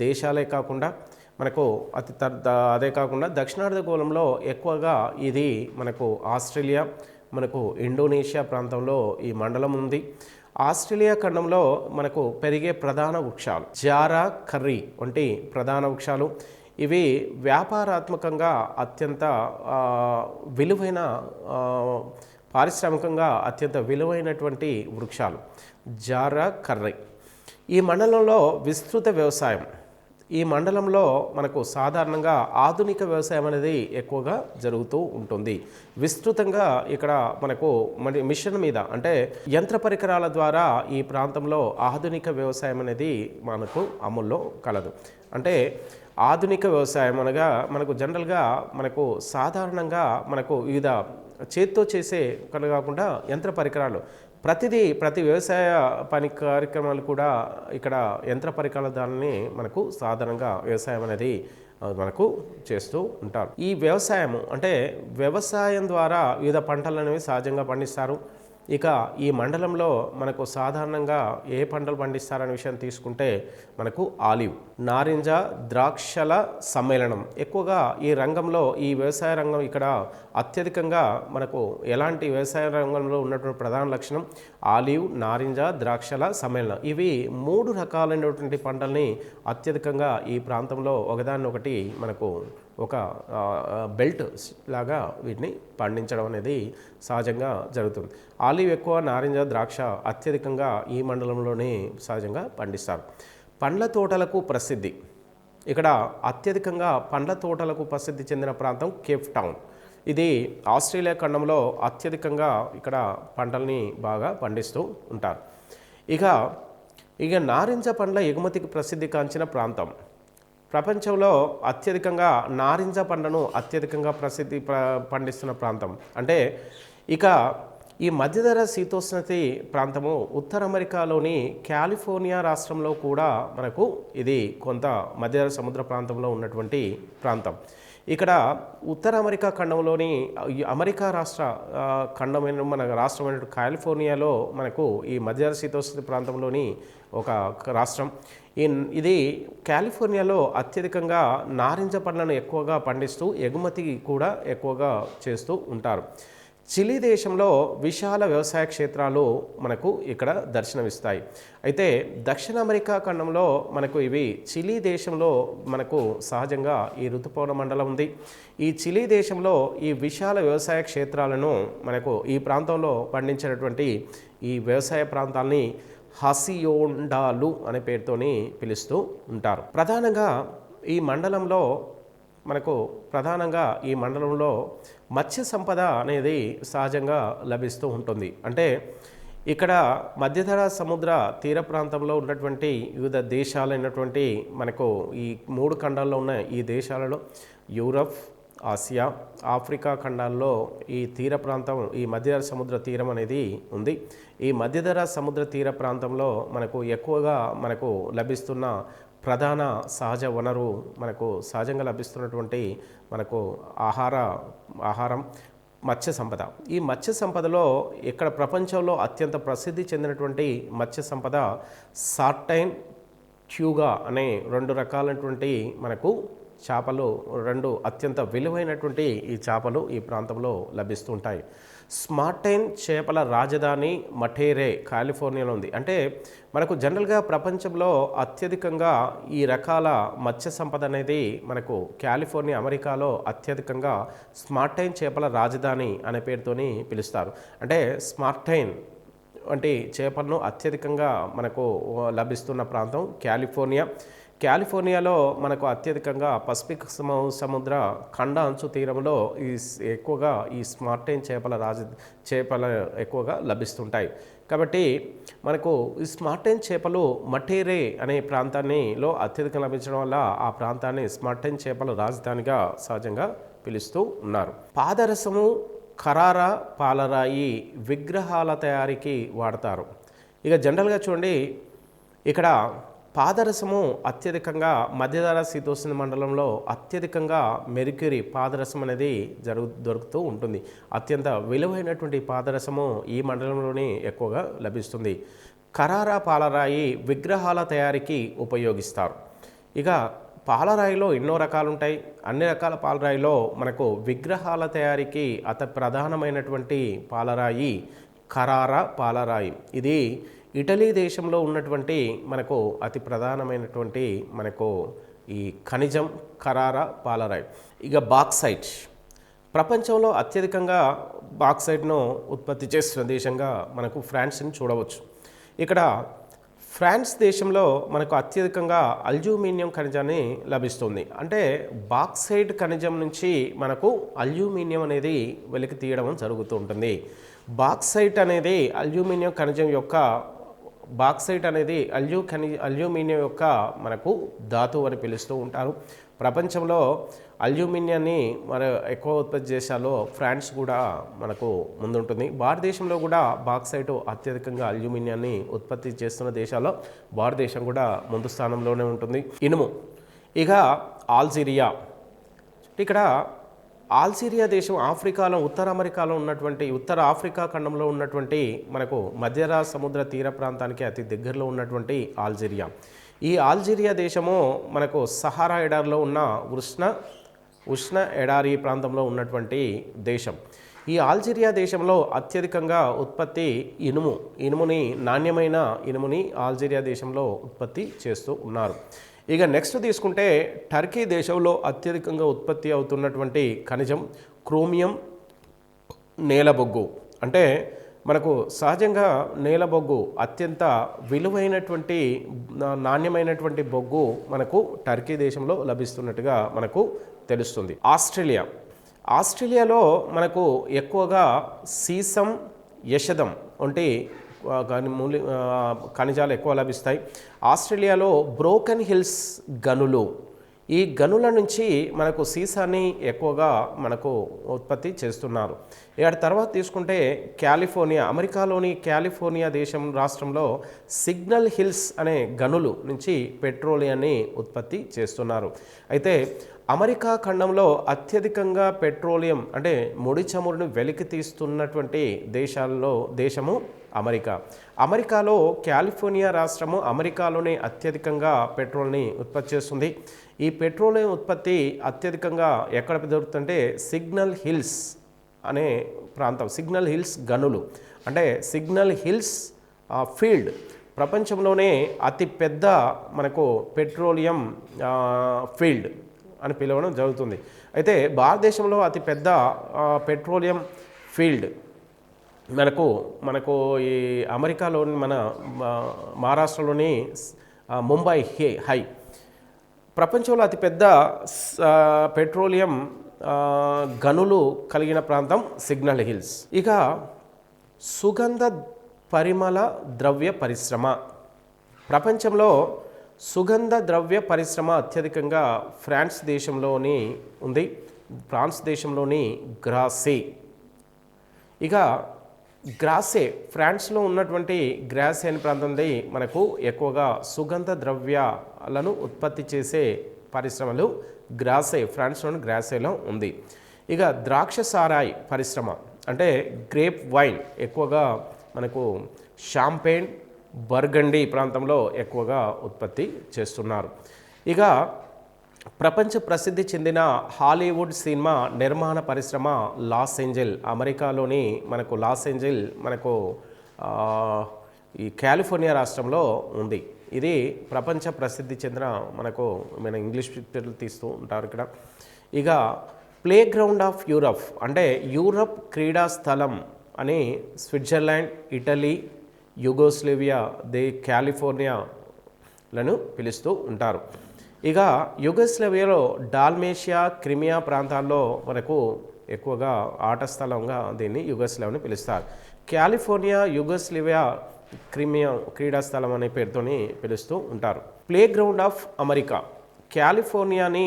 దేశాలే కాకుండా అదే కాకుండా దక్షిణార్ధగోళంలో ఎక్కువగా ఇది మనకు ఆస్ట్రేలియా, మనకు ఇండోనేషియా ప్రాంతంలో ఈ మండలం ఉంది. ఆస్ట్రేలియా ఖండంలో మనకు పెరిగే ప్రధాన వృక్షాలు జారా, కర్రీ వంటి ప్రధాన వృక్షాలు. ఇవి వ్యాపారాత్మకంగా అత్యంత విలువైన పారిశ్రామికంగా అత్యంత విలువైనటువంటి వృక్షాలు జారా, కర్రీ. ఈ మండలంలో విస్తృత వ్యవసాయం. ఈ మండలంలో మనకు సాధారణంగా ఆధునిక వ్యవసాయం అనేది ఎక్కువగా జరుగుతూ ఉంటుంది. విస్తృతంగా ఇక్కడ మనకు మిషన్ మీద అంటే యంత్ర పరికరాల ద్వారా ఈ ప్రాంతంలో ఆధునిక వ్యవసాయం అనేది మనకు అమల్లో కలదు. అంటే ఆధునిక వ్యవసాయం అనగా మనకు జనరల్గా సాధారణంగా వివిధ చేత్తో చేసే కాకుండా యంత్ర పరికరాలు ప్రతి వ్యవసాయ పని కార్యక్రమాలు కూడా ఇక్కడ యంత్ర పరికరాల దానిని మనకు సాధారణంగా వ్యవసాయం అనేది మనకు చేస్తూ ఉంటారు. ఈ వ్యవసాయం ద్వారా వివిధ పంటలు అనేవి సహజంగా పండిస్తారు. ఇక ఈ మండలంలో మనకు సాధారణంగా ఏ పంటలు పండిస్తారనే విషయం తీసుకుంటే మనకు ఆలివ్, నారింజ, ద్రాక్షల సమ్మేళనం ఎక్కువగా ఈ రంగంలో ఈ వ్యవసాయ రంగం ఇక్కడ అత్యధికంగా మనకు ఎలాంటి వ్యవసాయ రంగంలో ఉన్నటువంటి ప్రధాన లక్షణం ఆలివ్, నారింజ, ద్రాక్షల సమ్మేళనం. ఇవి 3 రకాలైనటువంటి పంటల్ని అత్యధికంగా ఈ ప్రాంతంలో ఒకదాన్నొకటి మనకు ఒక బెల్ట్ లాగా వీటిని పండించడం అనేది సహజంగా జరుగుతుంది. ఆలివ్ ఎక్కువ, నారింజ, ద్రాక్ష అత్యధికంగా ఈ మండలంలోనే సహజంగా పండిస్తారు. పండ్ల తోటలకు ప్రసిద్ధి. ఇక్కడ అత్యధికంగా పండ్ల తోటలకు ప్రసిద్ధి చెందిన ప్రాంతం కేప్ టౌన్. ఇది ఆస్ట్రేలియా ఖండంలో అత్యధికంగా ఇక్కడ పంటల్ని బాగా పండిస్తూ ఉంటారు. ఇక నారింజ పండ్ల ఎగుమతికి ప్రసిద్ధిగాంచిన ప్రాంతం. ప్రపంచంలో అత్యధికంగా నారింజ పండ్లను అత్యధికంగా పండిస్తున్న ప్రాంతం అంటే ఇక ఈ మధ్యధరా శీతోష్ణతి ప్రాంతము ఉత్తర అమెరికాలోని కాలిఫోర్నియా రాష్ట్రంలో కూడా మనకు ఇది కొంత మధ్యధరా సముద్ర ప్రాంతంలో ఉన్నటువంటి ప్రాంతం. ఇక్కడ ఉత్తర అమెరికా ఖండంలోని అమెరికా ఖండమైన మన రాష్ట్రమైన కాలిఫోర్నియాలో మనకు ఈ మధ్యధరా శీతోష్ణ ప్రాంతంలోని ఒక రాష్ట్రం. ఇది కాలిఫోర్నియాలో అత్యధికంగా నారింజ పండ్లను ఎక్కువగా పండిస్తూ ఎగుమతి కూడా ఎక్కువగా చేస్తూ ఉంటారు. చిలీ దేశంలో విశాల వ్యవసాయ క్షేత్రాలు మనకు ఇక్కడ దర్శనమిస్తాయి. అయితే దక్షిణ అమెరికా ఖండంలో మనకు ఇవి చిలీ దేశంలో మనకు సహజంగా ఈ ఋతుపవన మండలం ఉంది. ఈ చిలీ దేశంలో ఈ విశాల వ్యవసాయ క్షేత్రాలను మనకు ఈ ప్రాంతంలో పండించినటువంటి ఈ వ్యవసాయ ప్రాంతాలని హసియోండాలు అనే పేరుతోని పిలుస్తూ ఉంటారు. ప్రధానంగా ఈ మండలంలో మత్స్య సంపద అనేది సహజంగా లభిస్తూ ఉంటుంది. అంటే ఇక్కడ మధ్యధరా సముద్ర తీర ప్రాంతంలో ఉన్నటువంటి వివిధ దేశాలైనటువంటి మనకు ఈ 3 ఖండాల్లో ఉన్న ఈ దేశాలలో యూరప్, ఆసియా, ఆఫ్రికా ఖండాల్లో ఈ తీర ప్రాంతం ఈ మధ్యధరా సముద్ర తీరం అనేది ఉంది. ఈ మధ్యధరా సముద్ర తీర ప్రాంతంలో మనకు ఎక్కువగా లభిస్తున్న ప్రధాన సహజ వనరు మనకు సహజంగా లభిస్తున్నటువంటి మనకు ఆహారం మత్స్య సంపద. ఈ మత్స్య సంపదలో ఇక్కడ ప్రపంచంలో అత్యంత ప్రసిద్ధి చెందినటువంటి మత్స్య సంపద సార్టైన్, ట్యూగా అనే 2 రకాలైనటువంటి మనకు చేపలు, 2 అత్యంత విలువైనటువంటి ఈ చేపలు ఈ ప్రాంతంలో లభిస్తుంటాయి. స్మార్టైన్ చేపల రాజధాని మటేరే కాలిఫోర్నియాలో ఉంది. అంటే మనకు జనరల్గా ప్రపంచంలో అత్యధికంగా ఈ రకాల మత్స్య సంపద అనేది మనకు కాలిఫోర్నియా అమెరికాలో అత్యధికంగా స్మార్టైన్ చేపల రాజధాని అనే పేరుతోని పిలుస్తారు. అంటే స్మార్టైన్ వంటి చేపలను అత్యధికంగా మనకు లభిస్తున్న ప్రాంతం కాలిఫోర్నియాలో మనకు అత్యధికంగా పసిఫిక్ సముద్ర ఖండ అంచు తీరంలో ఎక్కువగా ఈ స్మార్టైన్ చేపలు ఎక్కువగా లభిస్తుంటాయి. కాబట్టి మనకు ఈ స్మార్టైన్ చేపలు మటేరే అనే ప్రాంతాన్నిలో అత్యధికంగా లభించడం వల్ల ఆ ప్రాంతాన్ని స్మార్టైన్ చేపల రాజధానిగా సహజంగా పిలుస్తూ ఉన్నారు. పాదరసము, ఖరార పాలరాయి విగ్రహాల తయారీకి వాడతారు. ఇక జనరల్గా చూడండి, ఇక్కడ పాదరసము అత్యధికంగా మధ్యధరా శీతోష్ణ మండలంలో అత్యధికంగా మెర్క్యూరీ పాదరసం అనేది దొరుకుతూ ఉంటుంది. అత్యంత విలువైనటువంటి పాదరసము ఈ మండలంలోనే ఎక్కువగా లభిస్తుంది. ఖరార పాలరాయి విగ్రహాల తయారీకి ఉపయోగిస్తారు. ఇక పాలరాయిలో ఎన్నో రకాలు ఉంటాయి. అన్ని రకాల పాలరాయిలో మనకు విగ్రహాల తయారీకి అతి ప్రధానమైనటువంటి పాలరాయి ఖరార పాలరాయి. ఇది ఇటలీ దేశంలో ఉన్నటువంటి మనకు అతి ప్రధానమైనటువంటి మనకు ఈ ఖనిజం ఖరార పాలరాయి. ఇక బాక్సైట్, ప్రపంచంలో అత్యధికంగా బాక్సైట్ను ఉత్పత్తి చేస్తున్న దేశంగా మనకు ఫ్రాన్స్ని చూడవచ్చు. ఇక్కడ ఫ్రాన్స్ దేశంలో మనకు అత్యధికంగా అల్యూమినియం ఖనిజాన్ని లభిస్తుంది. అంటే బాక్సైట్ ఖనిజం నుంచి మనకు అల్యూమినియం అనేది వెలికి తీయడం జరుగుతూ ఉంటుంది. బాక్సైట్ అనేది అల్యూమినియం ఖనిజం యొక్క అల్యూమినియం యొక్క మనకు ధాతువు అని పిలుస్తూ ఉంటారు. ప్రపంచంలో అల్యూమినియాన్ని ఎక్కువ ఉత్పత్తి చేశాలో ఫ్రాన్స్ కూడా మనకు ముందుంటుంది. భారతదేశంలో కూడా బాక్సైట్ అత్యధికంగా అల్యూమినియాన్ని ఉత్పత్తి చేస్తున్న దేశాల్లో భారతదేశం కూడా ముందు స్థానంలోనే ఉంటుంది. ఇనుము, ఇక ఆల్జీరియా. ఇక్కడ ఆల్జీరియా దేశం ఆఫ్రికాలో ఉత్తర ఆఫ్రికా ఖండంలో ఉన్నటువంటి మనకు మధ్యధరా సముద్ర తీర ప్రాంతానికి అతి దగ్గరలో ఉన్నటువంటి ఆల్జీరియా. ఈ ఆల్జీరియా దేశము మనకు సహారా ఎడారిలో ఉన్న ఉష్ణ ఎడారి ప్రాంతంలో ఉన్నటువంటి దేశం. ఈ ఆల్జీరియా దేశంలో అత్యధికంగా ఉత్పత్తి నాణ్యమైన ఇనుముని ఆల్జీరియా దేశంలో ఉత్పత్తి చేస్తూ ఉన్నారు. ఇక నెక్స్ట్ తీసుకుంటే టర్కీ దేశంలో అత్యధికంగా ఉత్పత్తి అవుతున్నటువంటి ఖనిజం క్రోమియం నేలబొగ్గు. అంటే మనకు సహజంగా నేలబొగ్గు అత్యంత విలువైనటువంటి నాణ్యమైనటువంటి బొగ్గు మనకు టర్కీ దేశంలో లభిస్తున్నట్టుగా మనకు తెలుస్తుంది. ఆస్ట్రేలియాలో మనకు ఎక్కువగా సీసం, యషదం వంటి ఖనిజాలు ఎక్కువ లభిస్తాయి. ఆస్ట్రేలియాలో బ్రోకెన్ హిల్స్ గనులు, ఈ గనుల నుంచి మనకు సీసాని ఎక్కువగా మనకు ఉత్పత్తి చేస్తున్నారు. ఇక తర్వాత తీసుకుంటే కాలిఫోర్నియా, అమెరికాలోని కాలిఫోర్నియా రాష్ట్రంలో సిగ్నల్ హిల్స్ అనే గనులు నుంచి పెట్రోలియాన్ని ఉత్పత్తి చేస్తున్నారు. అయితే అమెరికా ఖండంలో అత్యధికంగా పెట్రోలియం అంటే ముడి చమురును వెలికి తీస్తున్నటువంటి దేశము అమెరికా. అమెరికాలో కాలిఫోర్నియా రాష్ట్రము అమెరికాలోనే అత్యధికంగా పెట్రోల్ని ఉత్పత్తి చేస్తుంది. ఈ పెట్రోలియం ఉత్పత్తి అత్యధికంగా ఎక్కడ దొరుకుతుందంటే సిగ్నల్ హిల్స్ అనే ప్రాంతం, సిగ్నల్ హిల్స్ గనులు అంటే సిగ్నల్ హిల్స్ ఫీల్డ్ ప్రపంచంలోనే అతిపెద్ద మనకు పెట్రోలియం ఫీల్డ్ అని పిలవడం జరుగుతుంది. అయితే భారతదేశంలో అతిపెద్ద పెట్రోలియం ఫీల్డ్ మనకు ఈ అమెరికాలోని మన మహారాష్ట్రలోని ముంబై హై. ప్రపంచంలో అతిపెద్ద పెట్రోలియం గనులు కలిగిన ప్రాంతం సిగ్నల్ హిల్స్. ఇక సుగంధ పరిమళ ద్రవ్య పరిశ్రమ, ప్రపంచంలో సుగంధ ద్రవ్య పరిశ్రమ అత్యధికంగా ఫ్రాన్స్ దేశంలోని ఉంది. ఫ్రాన్స్ దేశంలోని గ్రాసే. ఇక గ్రాసే, ఫ్రాన్స్లో ఉన్నటువంటి గ్రాసే అనే ప్రాంతంలో మనకు ఎక్కువగా సుగంధ ద్రవ్యాలను ఉత్పత్తి చేసే పరిశ్రమలు గ్రాసే, ఫ్రాన్స్లోని గ్రాసేలో ఉంది. ఇక ద్రాక్ష సారాయి పరిశ్రమ అంటే గ్రేప్ వైన్ ఎక్కువగా మనకు షాంపెయిన్, బర్గండీ ప్రాంతంలో ఎక్కువగా ఉత్పత్తి చేస్తున్నారు. ఇక ప్రపంచ ప్రసిద్ధి చెందిన హాలీవుడ్ సినిమా నిర్మాణ పరిశ్రమ లాస్ ఏంజెల్, అమెరికాలోని మనకు లాస్ ఏంజెల్ మనకు ఈ కాలిఫోర్నియా రాష్ట్రంలో ఉంది. ఇది ప్రపంచ ప్రసిద్ధి చెందిన మన ఇంగ్లీష్ పిక్చర్లు తీస్తూ ఉంటారు ఇక్కడ. ఇక ప్లే గ్రౌండ్ ఆఫ్ యూరప్ అంటే యూరప్ క్రీడా స్థలం అని స్విట్జర్లాండ్, ఇటలీ, యుగోస్లేవియా, కాలిఫోర్నియాలను పిలుస్తూ ఉంటారు. ఇక యుగోస్లేవియాలో డాల్మేషియా, క్రిమియా ప్రాంతాల్లో మనకు ఎక్కువగా ఆట స్థలంగా దీన్ని యుగోస్లేవియాని పిలుస్తారు. కాలిఫోర్నియా, యుగోస్లేవియా క్రిమియా క్రీడా స్థలం అనే పేరుతోని పిలుస్తూ ఉంటారు. ప్లే గ్రౌండ్ ఆఫ్ అమెరికా, కాలిఫోర్నియాని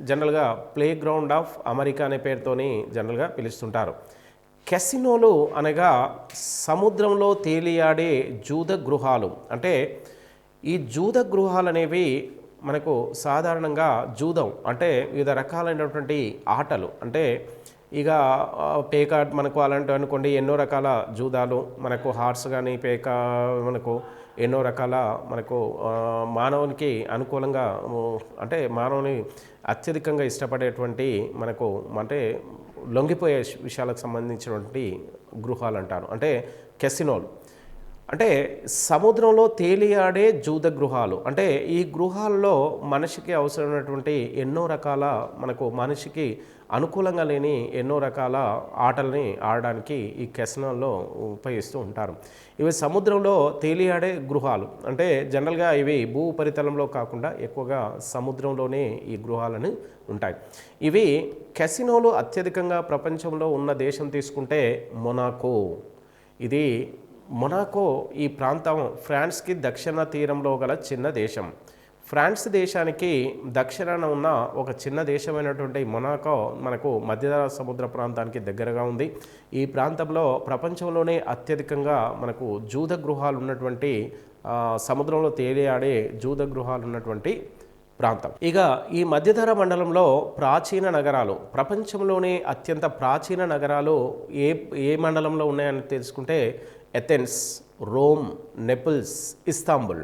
జనరల్గా ప్లే గ్రౌండ్ ఆఫ్ అమెరికా అనే పేరుతోని జనరల్గా పిలుస్తుంటారు. కెసినోలు అనగా సముద్రంలో తేలియాడే జూద గృహాలు. అంటే ఈ జూద గృహాలు అనేవి మనకు సాధారణంగా జూదం అంటే వివిధ రకాలైనటువంటి ఆటలు, అంటే ఇక పేకాట్ మనకు అలాంటివి అనుకోండి, ఎన్నో రకాల జూదాలు మనకు హార్స్ కానీ పేకా మనకు ఎన్నో రకాల మనకు మానవునికి అనుకూలంగా అంటే మానవుని అత్యధికంగా ఇష్టపడేటువంటి మనకు అంటే లొంగిపోయే విషయాలకు సంబంధించినటువంటి గృహాలు అంటారు, అంటే కెసినోలు. అంటే సముద్రంలో తేలియాడే జూద గృహాలు. అంటే ఈ గృహాల్లో మనిషికి అవసరమైనటువంటి ఎన్నో రకాల మనకు మనిషికి అనుకూలంగా లేని ఎన్నో రకాల ఆటల్ని ఆడడానికి ఈ కెసినోల్లో ఉపయోగిస్తూ ఉంటారు. ఇవి సముద్రంలో తేలియాడే గృహాలు. అంటే జనరల్గా ఇవి భూ ఉపరితలంలో కాకుండా ఎక్కువగా సముద్రంలోనే ఈ గృహాలని ఉంటాయి. ఇవి కెసినోలు అత్యధికంగా ప్రపంచంలో ఉన్న దేశం తీసుకుంటే మొనాకో. ఇది మొనాకో ఈ ప్రాంతం ఫ్రాన్స్కి దక్షిణ తీరంలో గల చిన్న దేశం. ఫ్రాన్స్ దేశానికి దక్షిణాన ఉన్న ఒక చిన్న దేశమైనటువంటి మొనాకో మనకు మధ్య సముద్ర ప్రాంతానికి దగ్గరగా ఉంది. ఈ ప్రాంతంలో ప్రపంచంలోనే అత్యధికంగా మనకు జూద గృహాలు ఉన్నటువంటి సముద్రంలో తేలియాడే జూద గృహాలు ఉన్నటువంటి ప్రాంతం. ఇక ఈ మధ్యధరా మండలంలో ప్రాచీన నగరాలు, ప్రపంచంలోనే అత్యంత ప్రాచీన నగరాలు ఏ మండలంలో ఉన్నాయని తెలుసుకుంటే ఎథెన్స్, రోమ్, నెపిల్స్, ఇస్తాంబుల్.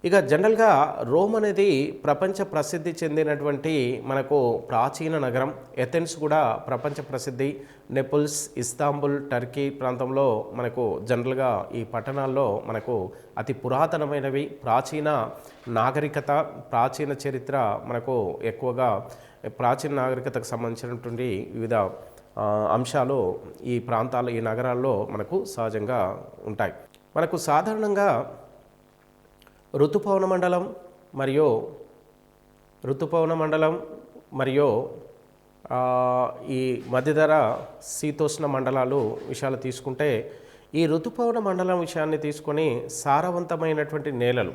ఇక జనరల్గా రోమ్ అనేది ప్రపంచ ప్రసిద్ధి చెందినటువంటి మనకు ప్రాచీన నగరం. ఎథెన్స్ కూడా ప్రపంచ ప్రసిద్ధి. నెపిల్స్, ఇస్తాంబుల్ టర్కీ ప్రాంతంలో మనకు జనరల్గా ఈ పట్టణాల్లో మనకు అతి పురాతనమైనవి. ప్రాచీన నాగరికత, ప్రాచీన చరిత్ర మనకు ఎక్కువగా ప్రాచీన నాగరికతకు సంబంధించినటువంటి వివిధ అంశాలు ఈ ప్రాంతాలు ఈ నగరాల్లో మనకు సహజంగా ఉంటాయి. మనకు సాధారణంగా ఋతుపవన మండలం మరియు ఆ, ఈ మధ్యధర శీతోష్ణ మండలాలు విషయాలు తీసుకుంటే ఈ ఋతుపవన మండలం విషయాన్ని తీసుకొని సారవంతమైనటువంటి నేలలు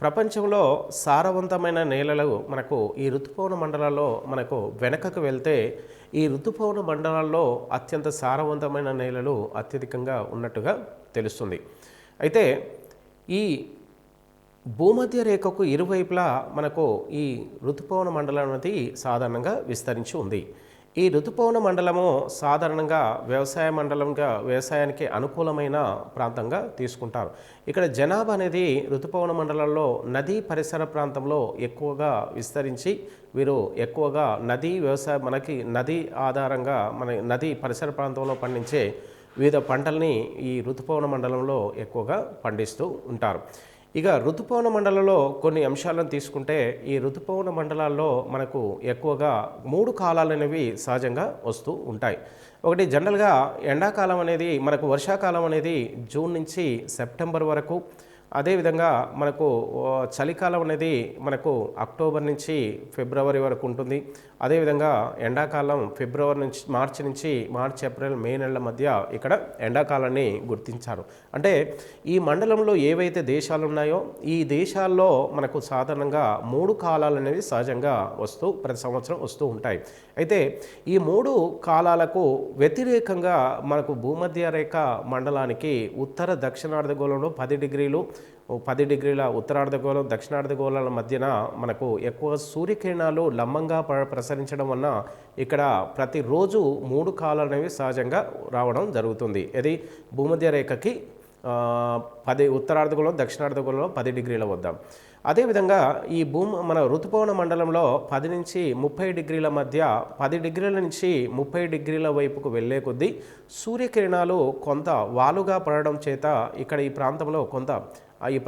ప్రపంచంలో సారవంతమైన నేలలు మనకు ఈ ఋతుపవన మండలాల్లో మనకు వెనకకు వెళ్తే ఈ ఋతుపవన మండలాల్లో అత్యంత సారవంతమైన నేలలు అత్యధికంగా ఉన్నట్టుగా తెలుస్తుంది. అయితే ఈ భూమధ్య రేఖకు ఇరువైపులా మనకు ఈ ఋతుపవన మండలం అనేది సాధారణంగా విస్తరించి ఉంది. ఈ ఋతుపవన మండలము సాధారణంగా వ్యవసాయ మండలంగా వ్యవసాయానికి అనుకూలమైన ప్రాంతంగా తీసుకుంటారు. ఇక్కడ జనాభా అనేది ఋతుపవన మండలంలో నదీ పరిసర ప్రాంతంలో ఎక్కువగా విస్తరించి వీరు ఎక్కువగా నదీ వ్యవసాయం మనకి నదీ ఆధారంగా మన నదీ పరిసర ప్రాంతంలో పండించే వివిధ పంటల్ని ఈ ఋతుపవన మండలంలో ఎక్కువగా పండిస్తూ ఉంటారు. ఇక ఋతుపవన మండలంలో కొన్ని అంశాలను తీసుకుంటే ఈ ఋతుపవన మండలాల్లో మనకు ఎక్కువగా 3 కాలాలు అనేవి సహజంగా వస్తూ ఉంటాయి. ఒకటి జనరల్గా ఎండాకాలం అనేది మనకు వర్షాకాలం అనేది జూన్ నుంచి సెప్టెంబర్ వరకు, అదేవిధంగా మనకు చలికాలం అనేది మనకు అక్టోబర్ నుంచి ఫిబ్రవరి వరకు ఉంటుంది. అదేవిధంగా ఎండాకాలం ఫిబ్రవరి నుంచి మార్చి ఏప్రిల్ మే నెలల మధ్య ఇక్కడ ఎండాకాలాన్ని గుర్తించారు. అంటే ఈ మండలంలో ఏవైతే దేశాలు ఉన్నాయో ఈ దేశాల్లో మనకు సాధారణంగా 3 కాలాలు అనేవి సహజంగా ప్రతి సంవత్సరం వస్తూ ఉంటాయి. అయితే ఈ 3 కాలాలకు వ్యతిరేకంగా మనకు భూమధ్య రేఖ మండలానికి ఉత్తర దక్షిణార్ధగోళంలో 10 డిగ్రీల ఉత్తరార్ధగోళం దక్షిణార్ధగోళాల మధ్యన మనకు ఎక్కువ సూర్యకిరణాలు లంబంగా ప్రసరించడం వలన ఇక్కడ ప్రతిరోజు 3 కాలాలు అనేవి సహజంగా రావడం జరుగుతుంది. ఇది భూమధ్య రేఖకి 10 ఉత్తరార్ధగోళం దక్షిణార్ధగోళంలో 10 డిగ్రీల వద్ద. అదేవిధంగా ఈ మన ఋతుపవన మండలంలో 10 నుంచి 30 డిగ్రీల మధ్య 10 డిగ్రీల నుంచి 30 డిగ్రీల వైపుకు వెళ్ళే కొద్దీ సూర్యకిరణాలు కొంత వాలుగా పడడం చేత ఇక్కడ ఈ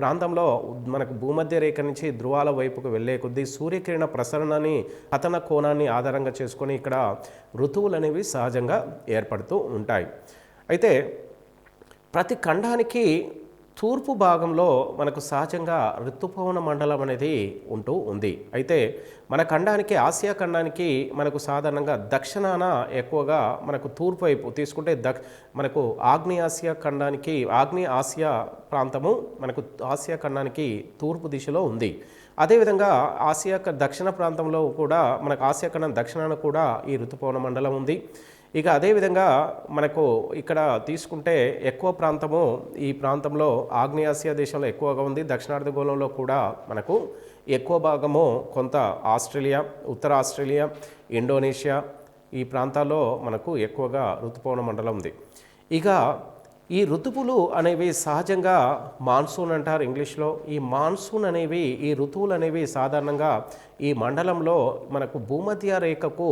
ప్రాంతంలో మనకు భూమధ్య రేఖ నుంచి ధృవాల వైపుకు వెళ్ళే కొద్దీ సూర్యకిరణ ప్రసరణని పతన కోణాన్ని ఆధారంగా చేసుకొని ఇక్కడ ఋతువులు అనేవి సహజంగా ఏర్పడుతూ ఉంటాయి. అయితే ప్రతి ఖండానికి తూర్పు భాగంలో మనకు సహజంగా ఋతుపవన మండలం అనేది ఉంటూ ఉంది. అయితే మన ఖండానికి ఆసియా ఖండానికి మనకు సాధారణంగా దక్షిణాన ఎక్కువగా మనకు తూర్పు వైపు తీసుకుంటే మనకు ఆగ్నేయ ఆసియా ప్రాంతము మనకు ఆసియా ఖండానికి తూర్పు దిశలో ఉంది. అదేవిధంగా దక్షిణ ప్రాంతంలో కూడా మనకు ఆసియా ఖండం దక్షిణాన కూడా ఈ ఋతుపవన మండలం ఉంది. ఇక అదేవిధంగా మనకు ఇక్కడ తీసుకుంటే ఎక్కువ ప్రాంతము ఈ ప్రాంతంలో ఆగ్నేయాసియా దేశంలో ఎక్కువగా ఉంది. దక్షిణార్ధగోళంలో కూడా మనకు ఎక్కువ భాగము కొంత ఉత్తర ఆస్ట్రేలియా, ఇండోనేషియా ఈ ప్రాంతాల్లో మనకు ఎక్కువగా ఋతుపవన మండలం ఉంది. ఇక ఈ ఋతువులు అనేవి సహజంగా మాన్సూన్ అంటారు ఇంగ్లీష్లో. ఈ మాన్సూన్ అనేవి ఈ ఋతువులు అనేవి సాధారణంగా ఈ మండలంలో మనకు భూమధ్య రేఖకు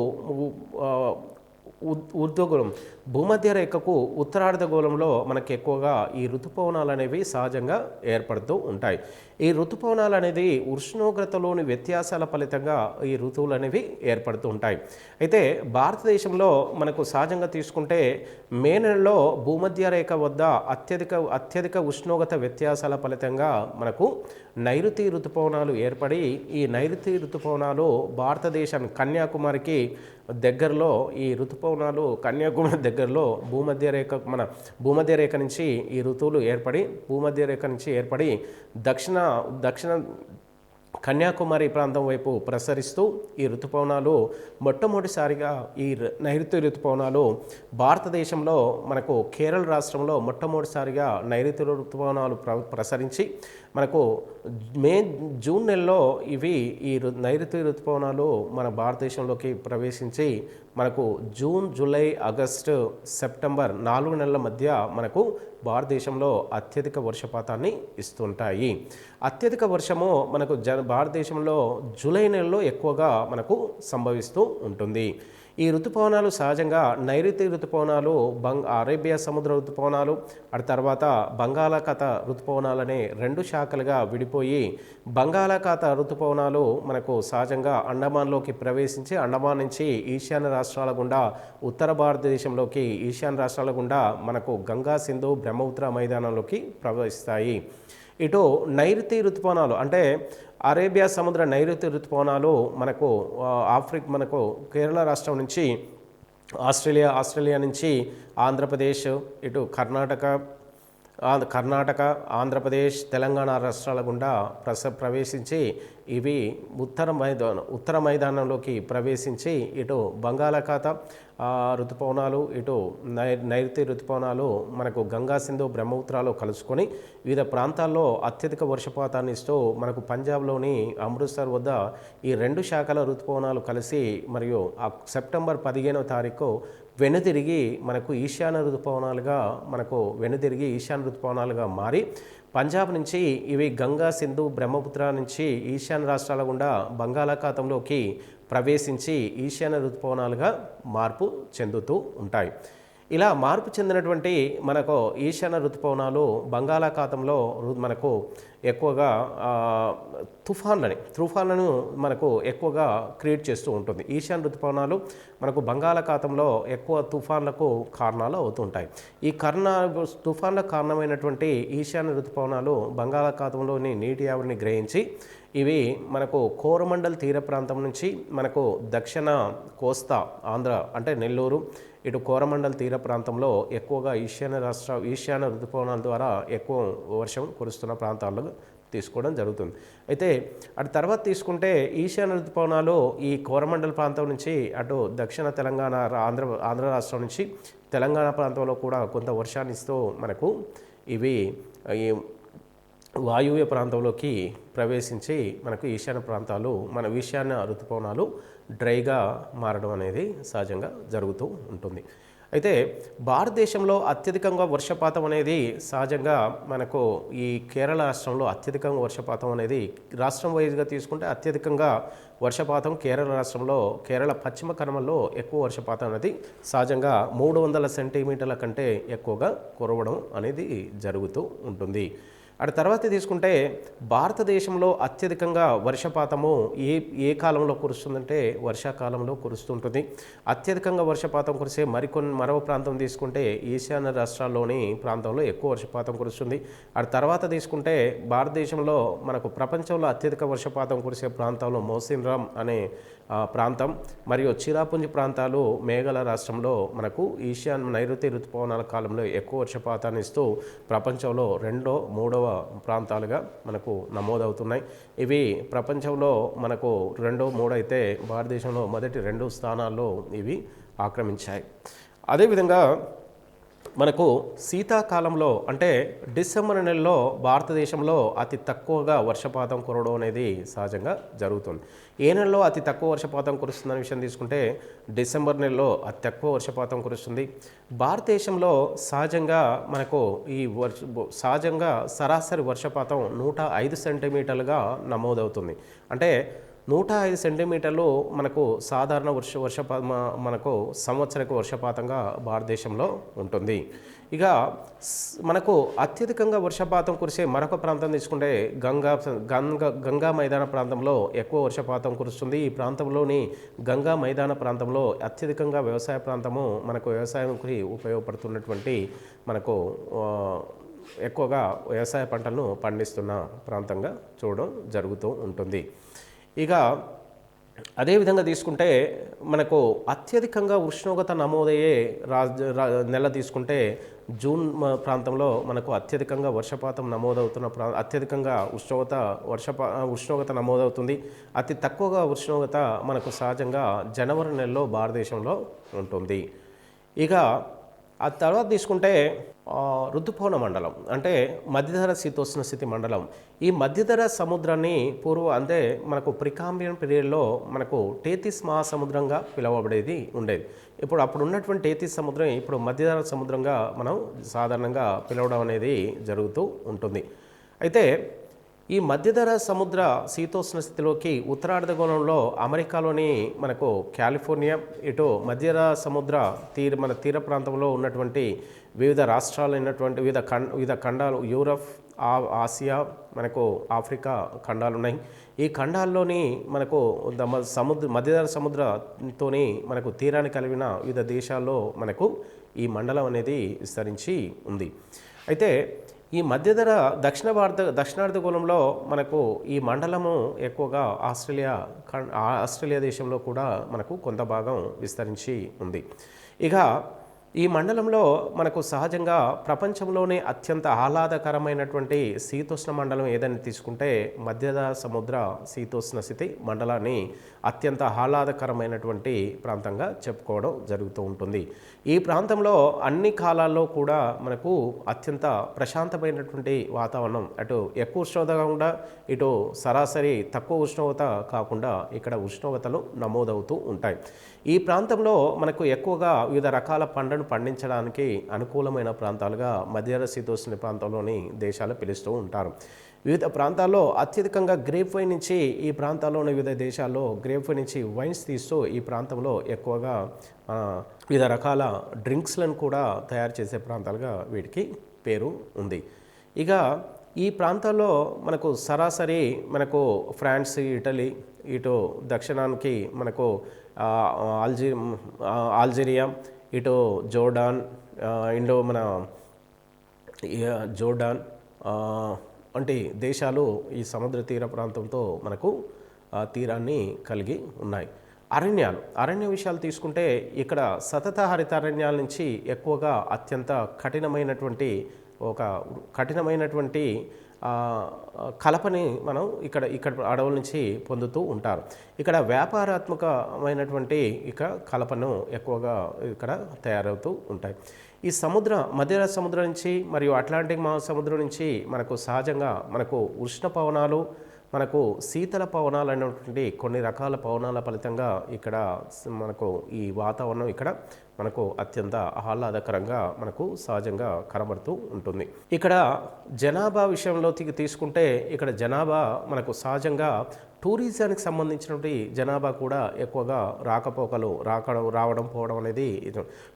భూమధ్య రేఖకు ఉత్తరార్ధగోళంలో మనకి ఎక్కువగా ఈ ఋతుపవనాలు అనేవి సహజంగా ఏర్పడుతూ ఉంటాయి. ఈ ఋతుపవనాలు అనేది ఉష్ణోగ్రతలోని వ్యత్యాసాల ఫలితంగా ఈ ఋతువులు అనేవి ఏర్పడుతూ ఉంటాయి. అయితే భారతదేశంలో మనకు సహజంగా తీసుకుంటే మే నెలలో భూమధ్య రేఖ వద్ద అత్యధిక ఉష్ణోగ్రత వ్యత్యాసాల ఫలితంగా మనకు నైరుతి ఋతుపవనాలు ఏర్పడి ఈ నైరుతి ఋతుపవనాలు భారతదేశం కన్యాకుమారికి దగ్గరలో ఈ ఋతుపవనాలు కన్యాకుమారి దగ్గరలో భూమధ్య రేఖ నుంచి ఈ ఋతువులు ఏర్పడి దక్షిణ కన్యాకుమారి ప్రాంతం వైపు ప్రసరిస్తూ ఈ ఋతుపవనాలు మొట్టమొదటిసారిగా ఈ నైరుతి ఋతుపవనాలు భారతదేశంలో మనకు కేరళ రాష్ట్రంలో మొట్టమొదటిసారిగా నైరుతి ఋతుపవనాలు ప్రసరించి మనకు జూన్ నెలలో ఈ నైరుతి ఋతుపవనాలు మన భారతదేశంలోకి ప్రవేశించి మనకు జూన్, జూలై, ఆగస్టు, సెప్టెంబర్ 4 నెలల మధ్య మనకు భారతదేశంలో అత్యధిక వర్షపాతాన్ని ఇస్తుంటాయి. అత్యధిక వర్షము మనకు భారతదేశంలో జూలై నెలలో ఎక్కువగా మనకు సంభవిస్తూ ఉంటుంది. ఈ ఋతుపవనాలు సహజంగా నైరుతి ఋతుపవనాలు అరేబియా సముద్ర ఋతుపవనాలు తర్వాత బంగాళాఖాత ఋతుపవనాలనే 2 శాఖలుగా విడిపోయి బంగాళాఖాత ఋతుపవనాలు మనకు సహజంగా అండమాన్లోకి ప్రవేశించి అండమాన్ నుంచి ఈశాన్య రాష్ట్రాల గుండా ఉత్తర భారతదేశంలోకి ఈశాన్య రాష్ట్రాల గుండా మనకు గంగా, సింధు, బ్రహ్మపుత్ర మైదానంలోకి ప్రవహిస్తాయి. ఇటు నైరుతి ఋతుపవనాలు అంటే అరేబియా సముద్ర నైరుతి ఋతుపవనాలు మనకు మనకు కేరళ రాష్ట్రం నుంచి ఆస్ట్రేలియా నుంచి ఆంధ్రప్రదేశ్, ఇటు కర్ణాటక, ఆంధ్రప్రదేశ్, తెలంగాణ రాష్ట్రాల గుండా ప్రవేశించి ఇవి ఉత్తర మైదానంలోకి ప్రవేశించి ఇటు బంగాళాఖాత ఋతుపవనాలు, ఇటు నైరుతి ఋతుపవనాలు మనకు గంగా సింధు బ్రహ్మపుత్రాలు కలుసుకొని వివిధ ప్రాంతాల్లో అత్యధిక వర్షపాతాన్ని ఇస్తూ మనకు పంజాబ్లోని అమృత్సర్ వద్ద ఈ 2 శాఖల ఋతుపవనాలు కలిసి మరియు సెప్టెంబర్ 15వ తారీఖు వెనుతిరిగి మనకు ఈశాన్య ఋతుపవనాలుగా మారి పంజాబ్ నుంచి ఇవి గంగా సింధు బ్రహ్మపుత్ర నుంచి ఈశాన్య రాష్ట్రాల గుండా బంగాళాఖాతంలోకి ప్రవేశించి ఈశాన్య ఋతుపవనాలుగా మార్పు చెందుతూ ఉంటాయి. ఇలా మార్పు చెందినటువంటి మనకు ఈశాన్య ఋతుపవనాలు బంగాళాఖాతంలో మనకు ఎక్కువగా తుఫాన్లను మనకు ఎక్కువగా క్రియేట్ చేస్తూ ఉంటుంది. ఈశాన్య ఋతుపవనాలు మనకు బంగాళాఖాతంలో ఎక్కువ తుఫాన్లకు కారణాలు అవుతుంటాయి. ఈ తుఫాన్లకు కారణమైనటువంటి ఈశాన్య ఋతుపవనాలు బంగాళాఖాతంలోని నీటి ఆవిరిని గ్రహించి ఇవి మనకు కోరమండల్ తీర ప్రాంతం నుంచి మనకు దక్షిణ కోస్తా ఆంధ్ర అంటే నెల్లూరు, ఇటు కోరమండల్ తీర ప్రాంతంలో ఎక్కువగా ఈశాన్య ఋతుపవనాల ద్వారా ఎక్కువ వర్షం కురుస్తున్న ప్రాంతాల్లో తీసుకోవడం జరుగుతుంది. అయితే అటు తర్వాత తీసుకుంటే ఈశాన్య ఋతుపవనాలు ఈ కోరమండల్ ప్రాంతం నుంచి అటు దక్షిణ తెలంగాణ ఆంధ్ర రాష్ట్రం నుంచి తెలంగాణ ప్రాంతంలో కూడా కొంత వర్షాన్ని ఇస్తూ మనకు ఇవి వాయువ్య ప్రాంతంలోకి ప్రవేశించి మనకు ఈశాన్య ఋతుపవనాలు డ్రైగా మారడం అనేది సహజంగా జరుగుతూ ఉంటుంది. అయితే భారతదేశంలో అత్యధికంగా వర్షపాతం అనేది సహజంగా మనకు ఈ కేరళ రాష్ట్రంలో అత్యధికంగా వర్షపాతం అనేది రాష్ట్రం వైజ్గా తీసుకుంటే అత్యధికంగా వర్షపాతం కేరళ రాష్ట్రంలో కేరళ పశ్చిమ కనుమల్లో ఎక్కువ వర్షపాతం అనేది సహజంగా 300 సెంటీమీటర్ల కంటే ఎక్కువగా కురవడం అనేది జరుగుతూ ఉంటుంది. అటు తర్వాత తీసుకుంటే భారతదేశంలో అత్యధికంగా వర్షపాతము ఏ కాలంలో కురుస్తుందంటే వర్షాకాలంలో కురుస్తుంటుంది. అత్యధికంగా వర్షపాతం కురిసే మరో ప్రాంతం తీసుకుంటే ఈశాన్య రాష్ట్రాల్లోని ప్రాంతంలో ఎక్కువ వర్షపాతం కురుస్తుంది. అటు తర్వాత తీసుకుంటే భారతదేశంలో మనకు ప్రపంచంలో అత్యధిక వర్షపాతం కురిసే ప్రాంతంలో మౌసిన్రామ్ అనే ప్రాంతం మరియు చిరాపుంజి ప్రాంతాలు మేఘాలయ రాష్ట్రంలో మనకు నైరుతి ఋతుపవనాల కాలంలో ఎక్కువ వర్షపాతాన్ని ఇస్తూ ప్రపంచంలో 2వ 3వ ప్రాంతాలుగా మనకు నమోదవుతున్నాయి. ఇవి ప్రపంచంలో మనకు 2, 3 అయితే భారతదేశంలో మొదటి 2 స్థానాల్లో ఇవి ఆక్రమించాయి. అదేవిధంగా మనకు శీతాకాలంలో అంటే డిసెంబర్ నెలలో భారతదేశంలో అతి తక్కువగా వర్షపాతం కురవడం అనేది సహజంగా జరుగుతుంది. ఏ నెలలో అతి తక్కువ వర్షపాతం కురుస్తుందనే విషయం తీసుకుంటే డిసెంబర్ నెలలో అతి తక్కువ వర్షపాతం కురుస్తుంది. భారతదేశంలో సహజంగా మనకు సహజంగా సరాసరి వర్షపాతం 105 సెంటీమీటర్లుగా నమోదవుతుంది. అంటే 105 సెంటీమీటర్లు మనకు సాధారణ మనకు సంవత్సరిక వర్షపాతంగా భారతదేశంలో ఉంటుంది. ఇక మనకు అత్యధికంగా వర్షపాతం కురిసే మరొక ప్రాంతం తీసుకుంటే గంగా మైదాన ప్రాంతంలో ఎక్కువ వర్షపాతం కురుస్తుంది. ఈ ప్రాంతంలోని గంగా మైదాన ప్రాంతంలో అత్యధికంగా వ్యవసాయ ప్రాంతము మనకు వ్యవసాయంకి ఉపయోగపడుతున్నటువంటి మనకు ఎక్కువగా వ్యవసాయ పంటలను పండిస్తున్న ప్రాంతంగా చూడడం జరుగుతూ ఉంటుంది. ఇక అదేవిధంగా తీసుకుంటే మనకు అత్యధికంగా ఉష్ణోగ్రత నమోదయ్యే నెల తీసుకుంటే జూన్ ప్రాంతంలో మనకు అత్యధికంగా వర్షపాతం నమోదవుతున్న అత్యధికంగా ఉష్ణోగ్రత నమోదవుతుంది. అతి తక్కువగా ఉష్ణోగ్రత మనకు సహజంగా జనవరి నెలలో భారతదేశంలో ఉంటుంది. ఇక ఆ తర్వాత తీసుకుంటే ఋతుపవన మండలం అంటే మధ్యధరా శీతోష్ణ స్థితి మండలం. ఈ మధ్యధరా సముద్రాన్ని అంటే మనకు ప్రికాంబియన్ పీరియడ్లో మనకు టేతిస్ మహాసముద్రంగా పిలువబడేది ఉండేది. అప్పుడు ఉన్నటువంటి టేతిస్ సముద్రం ఇప్పుడు మధ్యధరా సముద్రంగా మనం సాధారణంగా పిలవడం అనేది జరుగుతూ ఉంటుంది. అయితే ఈ మధ్యధరా సముద్ర శీతోష్ణ స్థితిలోకి ఉత్తరార్ధగోళంలో అమెరికాలోని మనకు కాలిఫోర్నియా, ఇటు మధ్యధరా సముద్ర మన తీర ప్రాంతంలో ఉన్నటువంటి వివిధ రాష్ట్రాలైనటువంటి వివిధ ఖండాలు యూరప్, ఆసియా, మనకు ఆఫ్రికా ఖండాలు ఉన్నాయి. ఈ ఖండాల్లోని మనకు మధ్యధరా సముద్రంతోని మనకు తీరాన్ని కలిగిన వివిధ దేశాల్లో మనకు ఈ మండలం అనేది విస్తరించి ఉంది. అయితే ఈ దక్షిణార్ధగోళంలో మనకు ఈ మండలము ఎక్కువగా ఆస్ట్రేలియా దేశంలో కూడా మనకు కొంత భాగం విస్తరించి ఉంది. ఇక ఈ మండలంలో మనకు సహజంగా ప్రపంచంలోనే అత్యంత ఆహ్లాదకరమైనటువంటి శీతోష్ణ మండలం ఏదని తీసుకుంటే మధ్య సముద్ర శీతోష్ణ స్థితి మండలాన్ని అత్యంత ఆహ్లాదకరమైనటువంటి ప్రాంతంగా చెప్పుకోవడం జరుగుతూ ఉంటుంది. ఈ ప్రాంతంలో అన్ని కాలాల్లో కూడా మనకు అత్యంత ప్రశాంతమైనటువంటి వాతావరణం, అటు ఎక్కువ ఉష్ణోగ్రత కాకుండా ఇటు సరాసరి తక్కువ ఉష్ణోగ్రత కాకుండా ఇక్కడ ఉష్ణోగ్రతలు నమోదవుతూ ఉంటాయి. ఈ ప్రాంతంలో మనకు ఎక్కువగా వివిధ రకాల పంటను పండించడానికి అనుకూలమైన ప్రాంతాలుగా మధ్య శీతోష్ణ ప్రాంతంలోని దేశాలు పిలుస్తూ ఉంటారు. వివిధ ప్రాంతాల్లో అత్యధికంగా గ్రేప్ వైన్ నుంచి ఈ ప్రాంతాల్లోని వివిధ దేశాల్లో గ్రేప్ వైన్ నుంచి వైన్స్ తీస్తూ ఈ ప్రాంతంలో ఎక్కువగా వివిధ రకాల డ్రింక్స్లను కూడా తయారు చేసే ప్రాంతాలుగా వీటికి పేరు ఉంది. ఇక ఈ ప్రాంతాల్లో మనకు సరాసరి మనకు ఫ్రాన్స్, ఇటలీ, ఇటు దక్షిణానికి మనకు ఆల్జీరియా, ఇటు జోర్డాన్, జోర్డాన్ వంటి దేశాలు ఈ సముద్ర తీర ప్రాంతంతో మనకు తీరాన్ని కలిగి ఉన్నాయి. అరణ్య విషయాలు తీసుకుంటే ఇక్కడ సతత హరితారణ్యాల నుంచి ఎక్కువగా అత్యంత కఠినమైనటువంటి కలపని మనం ఇక్కడ అడవుల నుంచి పొందుతూ ఉంటారు. ఇక్కడ వ్యాపారాత్మకమైనటువంటి కలపను ఎక్కువగా ఇక్కడ తయారవుతూ ఉంటాయి. ఈ మధ్య సముద్రం నుంచి మరియు అట్లాంటిక్ మహాసముద్రం నుంచి మనకు సహజంగా మనకు ఉష్ణ పవనాలు, మనకు శీతల పవనాలు అనేటువంటి కొన్ని రకాల పవనాల ఫలితంగా ఇక్కడ మనకు ఈ వాతావరణం ఇక్కడ మనకు అత్యంత ఆహ్లాదకరంగా మనకు సహజంగా కనబడుతూ ఉంటుంది. ఇక్కడ జనాభా విషయంలో తీసుకుంటే ఇక్కడ జనాభా మనకు సహజంగా టూరిజానికి సంబంధించినటువంటి జనాభా కూడా ఎక్కువగా రావడం పోవడం అనేది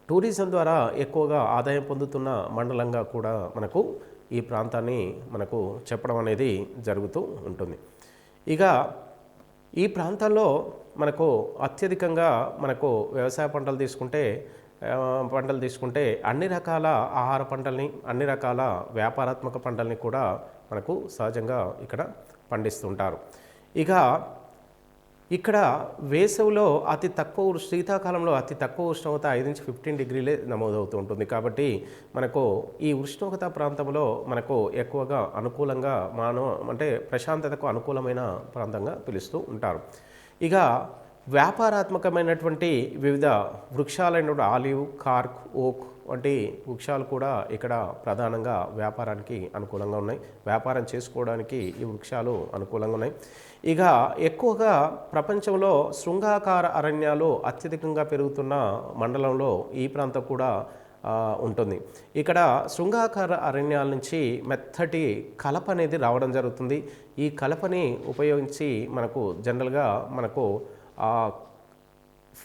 టూరిజం ద్వారా ఎక్కువగా ఆదాయం పొందుతున్న మండలంగా కూడా మనకు ఈ ప్రాంతాన్ని మనకు చెప్పడం అనేది జరుగుతూ ఉంటుంది. ఇక ఈ ప్రాంతాల్లో మనకు అత్యధికంగా మనకు వ్యవసాయ పంటలు తీసుకుంటే అన్ని రకాల ఆహార పంటల్ని, అన్ని రకాల వ్యాపారాత్మక పంటల్ని కూడా మనకు సహజంగా ఇక్కడ పండిస్తుంటారు. ఇక ఇక్కడ వేసవిలో శీతాకాలంలో అతి తక్కువ ఉష్ణోగ్రత 5 నుంచి 15 డిగ్రీలే నమోదవుతూ ఉంటుంది. కాబట్టి మనకు ఈ ఉష్ణోగ్రత ప్రాంతంలో మనకు ఎక్కువగా అనుకూలంగా ప్రశాంతతకు అనుకూలమైన ప్రాంతంగా పిలుస్తూ ఉంటారు. ఇక వ్యాపారాత్మకమైనటువంటి వివిధ వృక్షాలైన ఆలివ్, కార్క్, ఓక్ వంటి వృక్షాలు కూడా ఇక్కడ ప్రధానంగా వ్యాపారానికి అనుకూలంగా ఉన్నాయి. వ్యాపారం చేసుకోవడానికి ఈ వృక్షాలు అనుకూలంగా ఉన్నాయి. ఇక ఎక్కువగా ప్రపంచంలో శృంగాకార అరణ్యాలు అత్యధికంగా పెరుగుతున్న మండలంలో ఈ ప్రాంతం కూడా ఉంటుంది. ఇక్కడ శృంగాకార అరణ్యాల నుంచి మెత్తటి కలప అనేది రావడం జరుగుతుంది. ఈ కలపని ఉపయోగించి మనకు జనరల్గా మనకు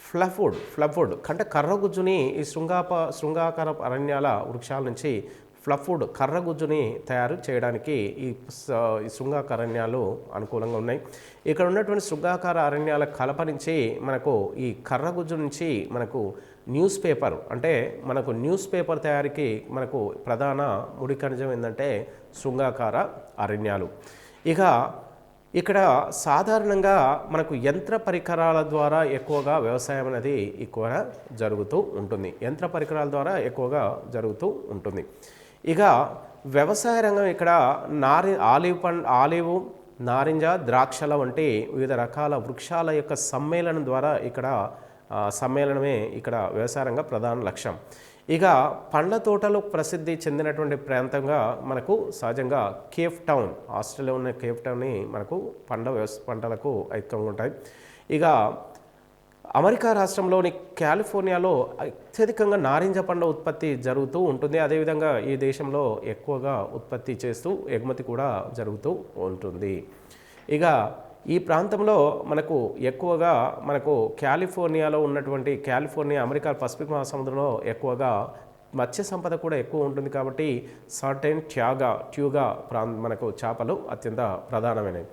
ఫ్లఫ్వుడ్ అంటే కర్రగుజ్జుని ఈ శృంగాకార అరణ్యాల వృక్షాల నుంచి ఫ్లఫ్వుడ్ కర్రగుజ్జుని తయారు చేయడానికి ఈ శృంగాకార అరణ్యాలు అనుకూలంగా ఉన్నాయి. ఇక్కడ ఉన్నటువంటి శృంగాకార అరణ్యాల కలప నుంచి మనకు ఈ కర్రగుజ్జు నుంచి మనకు న్యూస్ పేపర్ తయారీకి మనకు ప్రధాన ముడి ఖనిజం ఏంటంటే శృంగాకార అరణ్యాలు. ఇక ఇక్కడ సాధారణంగా మనకు యంత్ర పరికరాల ద్వారా ఎక్కువగా వ్యవసాయం అనేది ఎక్కువగా జరుగుతూ ఉంటుంది. ఇక వ్యవసాయ రంగం ఇక్కడ ఆలివ్, నారింజ, ద్రాక్షల వంటి వివిధ రకాల వృక్షాల యొక్క సమ్మేళనమే ఇక్కడ వ్యవసాయ రంగ ప్రధాన లక్ష్యం. ఇక పండ్ల తోటలు ప్రసిద్ధి చెందినటువంటి ప్రాంతంగా మనకు సహజంగా కేప్ టౌన్, ఆస్ట్రేలియా ఉన్న కేప్ టౌన్ని మనకు పంటలకు ఐక్యంగా ఉంటాయి. ఇక అమెరికా రాష్ట్రంలోని కాలిఫోర్నియాలో అత్యధికంగా నారింజ పండ్ల ఉత్పత్తి జరుగుతూ ఉంటుంది. అదేవిధంగా ఈ దేశంలో ఎక్కువగా ఉత్పత్తి చేస్తూ ఎగుమతి కూడా జరుగుతూ ఉంటుంది. ఇక ఈ ప్రాంతంలో ఎక్కువగా కాలిఫోర్నియాలో ఉన్నటువంటి అమెరికా పసిఫిక్ మహాసముద్రంలో ఎక్కువగా మత్స్య సంపద కూడా ఎక్కువ ఉంటుంది. కాబట్టి సర్టెన్ ట్యూగా చేపలు అత్యంత ప్రధానమైనవి.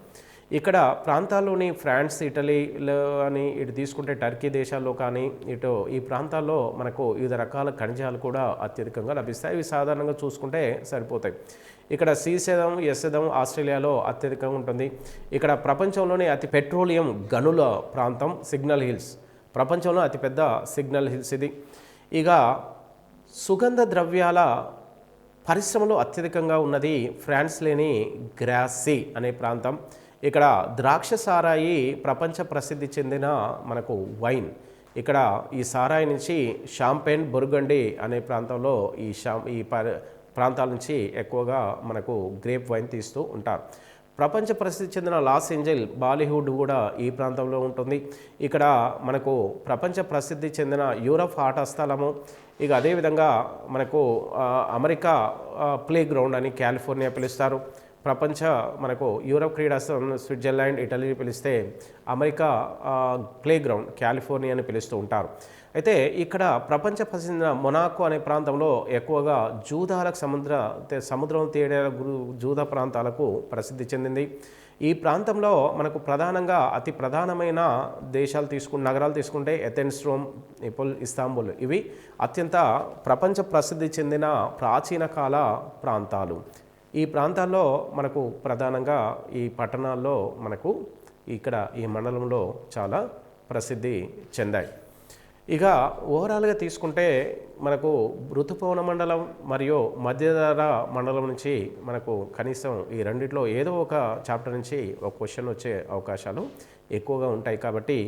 ఇక్కడ ప్రాంతాల్లోని ఫ్రాన్స్, ఇటలీలో అని ఇటు తీసుకుంటే టర్కీ దేశాల్లో కానీ ఈ ప్రాంతాల్లో మనకు వివిధ రకాల ఖనిజాలు కూడా అత్యధికంగా లభిస్తాయి. ఇవి సాధారణంగా చూసుకుంటే సరిపోతాయి. ఇక్కడ శ్రీశైలం ఎస్సెదం ఆస్ట్రేలియాలో అత్యధికంగా ఉంటుంది. ఇక్కడ ప్రపంచంలోనే అతి పెట్రోలియం గనుల ప్రాంతం సిగ్నల్ హిల్స్, ప్రపంచంలో అతిపెద్ద సిగ్నల్ హిల్స్ ఇది. ఇక సుగంధ ద్రవ్యాల పరిశ్రమలో అత్యధికంగా ఉన్నది ఫ్రాన్స్లోని గ్రాసీ అనే ప్రాంతం. ఇక్కడ ద్రాక్ష సారాయి ప్రపంచ ప్రసిద్ధి చెందిన మనకు వైన్. ఇక్కడ ఈ సారాయి నుంచి షాంపెన్, బుర్గండి అనే ప్రాంతంలో ఈ ప్రాంతాల నుంచి ఎక్కువగా మనకు గ్రేప్ వైన్ తీస్తూ ఉంటారు. ప్రపంచ ప్రసిద్ధి చెందిన లాస్ ఏంజల్, బాలీవుడ్ కూడా ఈ ప్రాంతంలో ఉంటుంది. ఇక్కడ మనకు ప్రపంచ ప్రసిద్ధి చెందిన యూరప్ ఆట స్థలము. ఇక అదేవిధంగా మనకు అమెరికా ప్లే గ్రౌండ్ అని కాలిఫోర్నియా పిలుస్తారు. ప్రపంచ మనకు యూరప్ క్రీడా స్విట్జర్లాండ్, ఇటలీ పిలిస్తే అమెరికా ప్లే గ్రౌండ్ కాలిఫోర్నియా అని పిలుస్తూ ఉంటారు. అయితే ఇక్కడ ప్రపంచ ప్రసిద్ధ మొనాకో అనే ప్రాంతంలో ఎక్కువగా జూదాలకు సముద్రం తీరాల జూదా ప్రాంతాలకు ప్రసిద్ధి చెందింది. ఈ ప్రాంతంలో మనకు ప్రధానంగా అతి ప్రధానమైన నగరాలు తీసుకుంటే ఎథెన్స్, రోమ్, ఇస్తాంబుల్ ఇవి అత్యంత ప్రపంచ ప్రసిద్ధి చెందిన ప్రాచీన కాల ప్రాంతాలు. ఈ ప్రాంతాల్లో మనకు ప్రధానంగా ఈ పట్టణాల్లో మనకు ఇక్కడ ఈ మండలంలో చాలా ప్రసిద్ధి చెందాయి. ఇక ఓవరాల్గా తీసుకుంటే మనకు ఋతుపవన మండలం మరియు మధ్యధరా మండలం నుంచి మనకు కనీసం ఈ రెండిట్లో ఏదో ఒక చాప్టర్ నుంచి ఒక క్వశ్చన్ వచ్చే అవకాశాలు ఎక్కువగా ఉంటాయి. కాబట్టి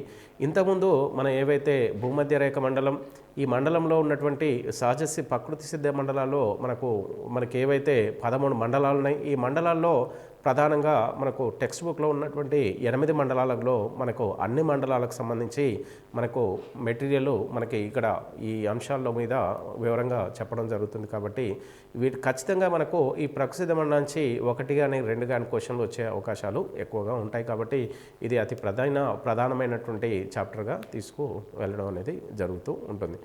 ఇంతకుముందు మనం ఏవైతే భూమధ్య రేఖ మండలం, ఈ మండలంలో ఉన్నటువంటి ప్రకృతి సిద్ధ మండలాల్లో మనకి ఏవైతే 13 మండలాలు ఉన్నాయి, ఈ మండలాల్లో ప్రధానంగా మనకు టెక్స్ట్ బుక్లో ఉన్నటువంటి 8 మండలాలలో మనకు అన్ని మండలాలకు సంబంధించి మనకు మెటీరియల్ మనకి ఇక్కడ ఈ అంశాల మీద వివరంగా చెప్పడం జరుగుతుంది. కాబట్టి వీటి ఖచ్చితంగా మనకు ఈ ప్రసిద్ధ మండలం నుంచి 1 కానీ 2 కానీ క్వశ్చన్లు వచ్చే అవకాశాలు ఎక్కువగా ఉంటాయి. కాబట్టి ఇది అతి ప్రధానమైనటువంటి చాప్టర్గా వెళ్ళడం అనేది జరుగుతూ ఉంటుంది.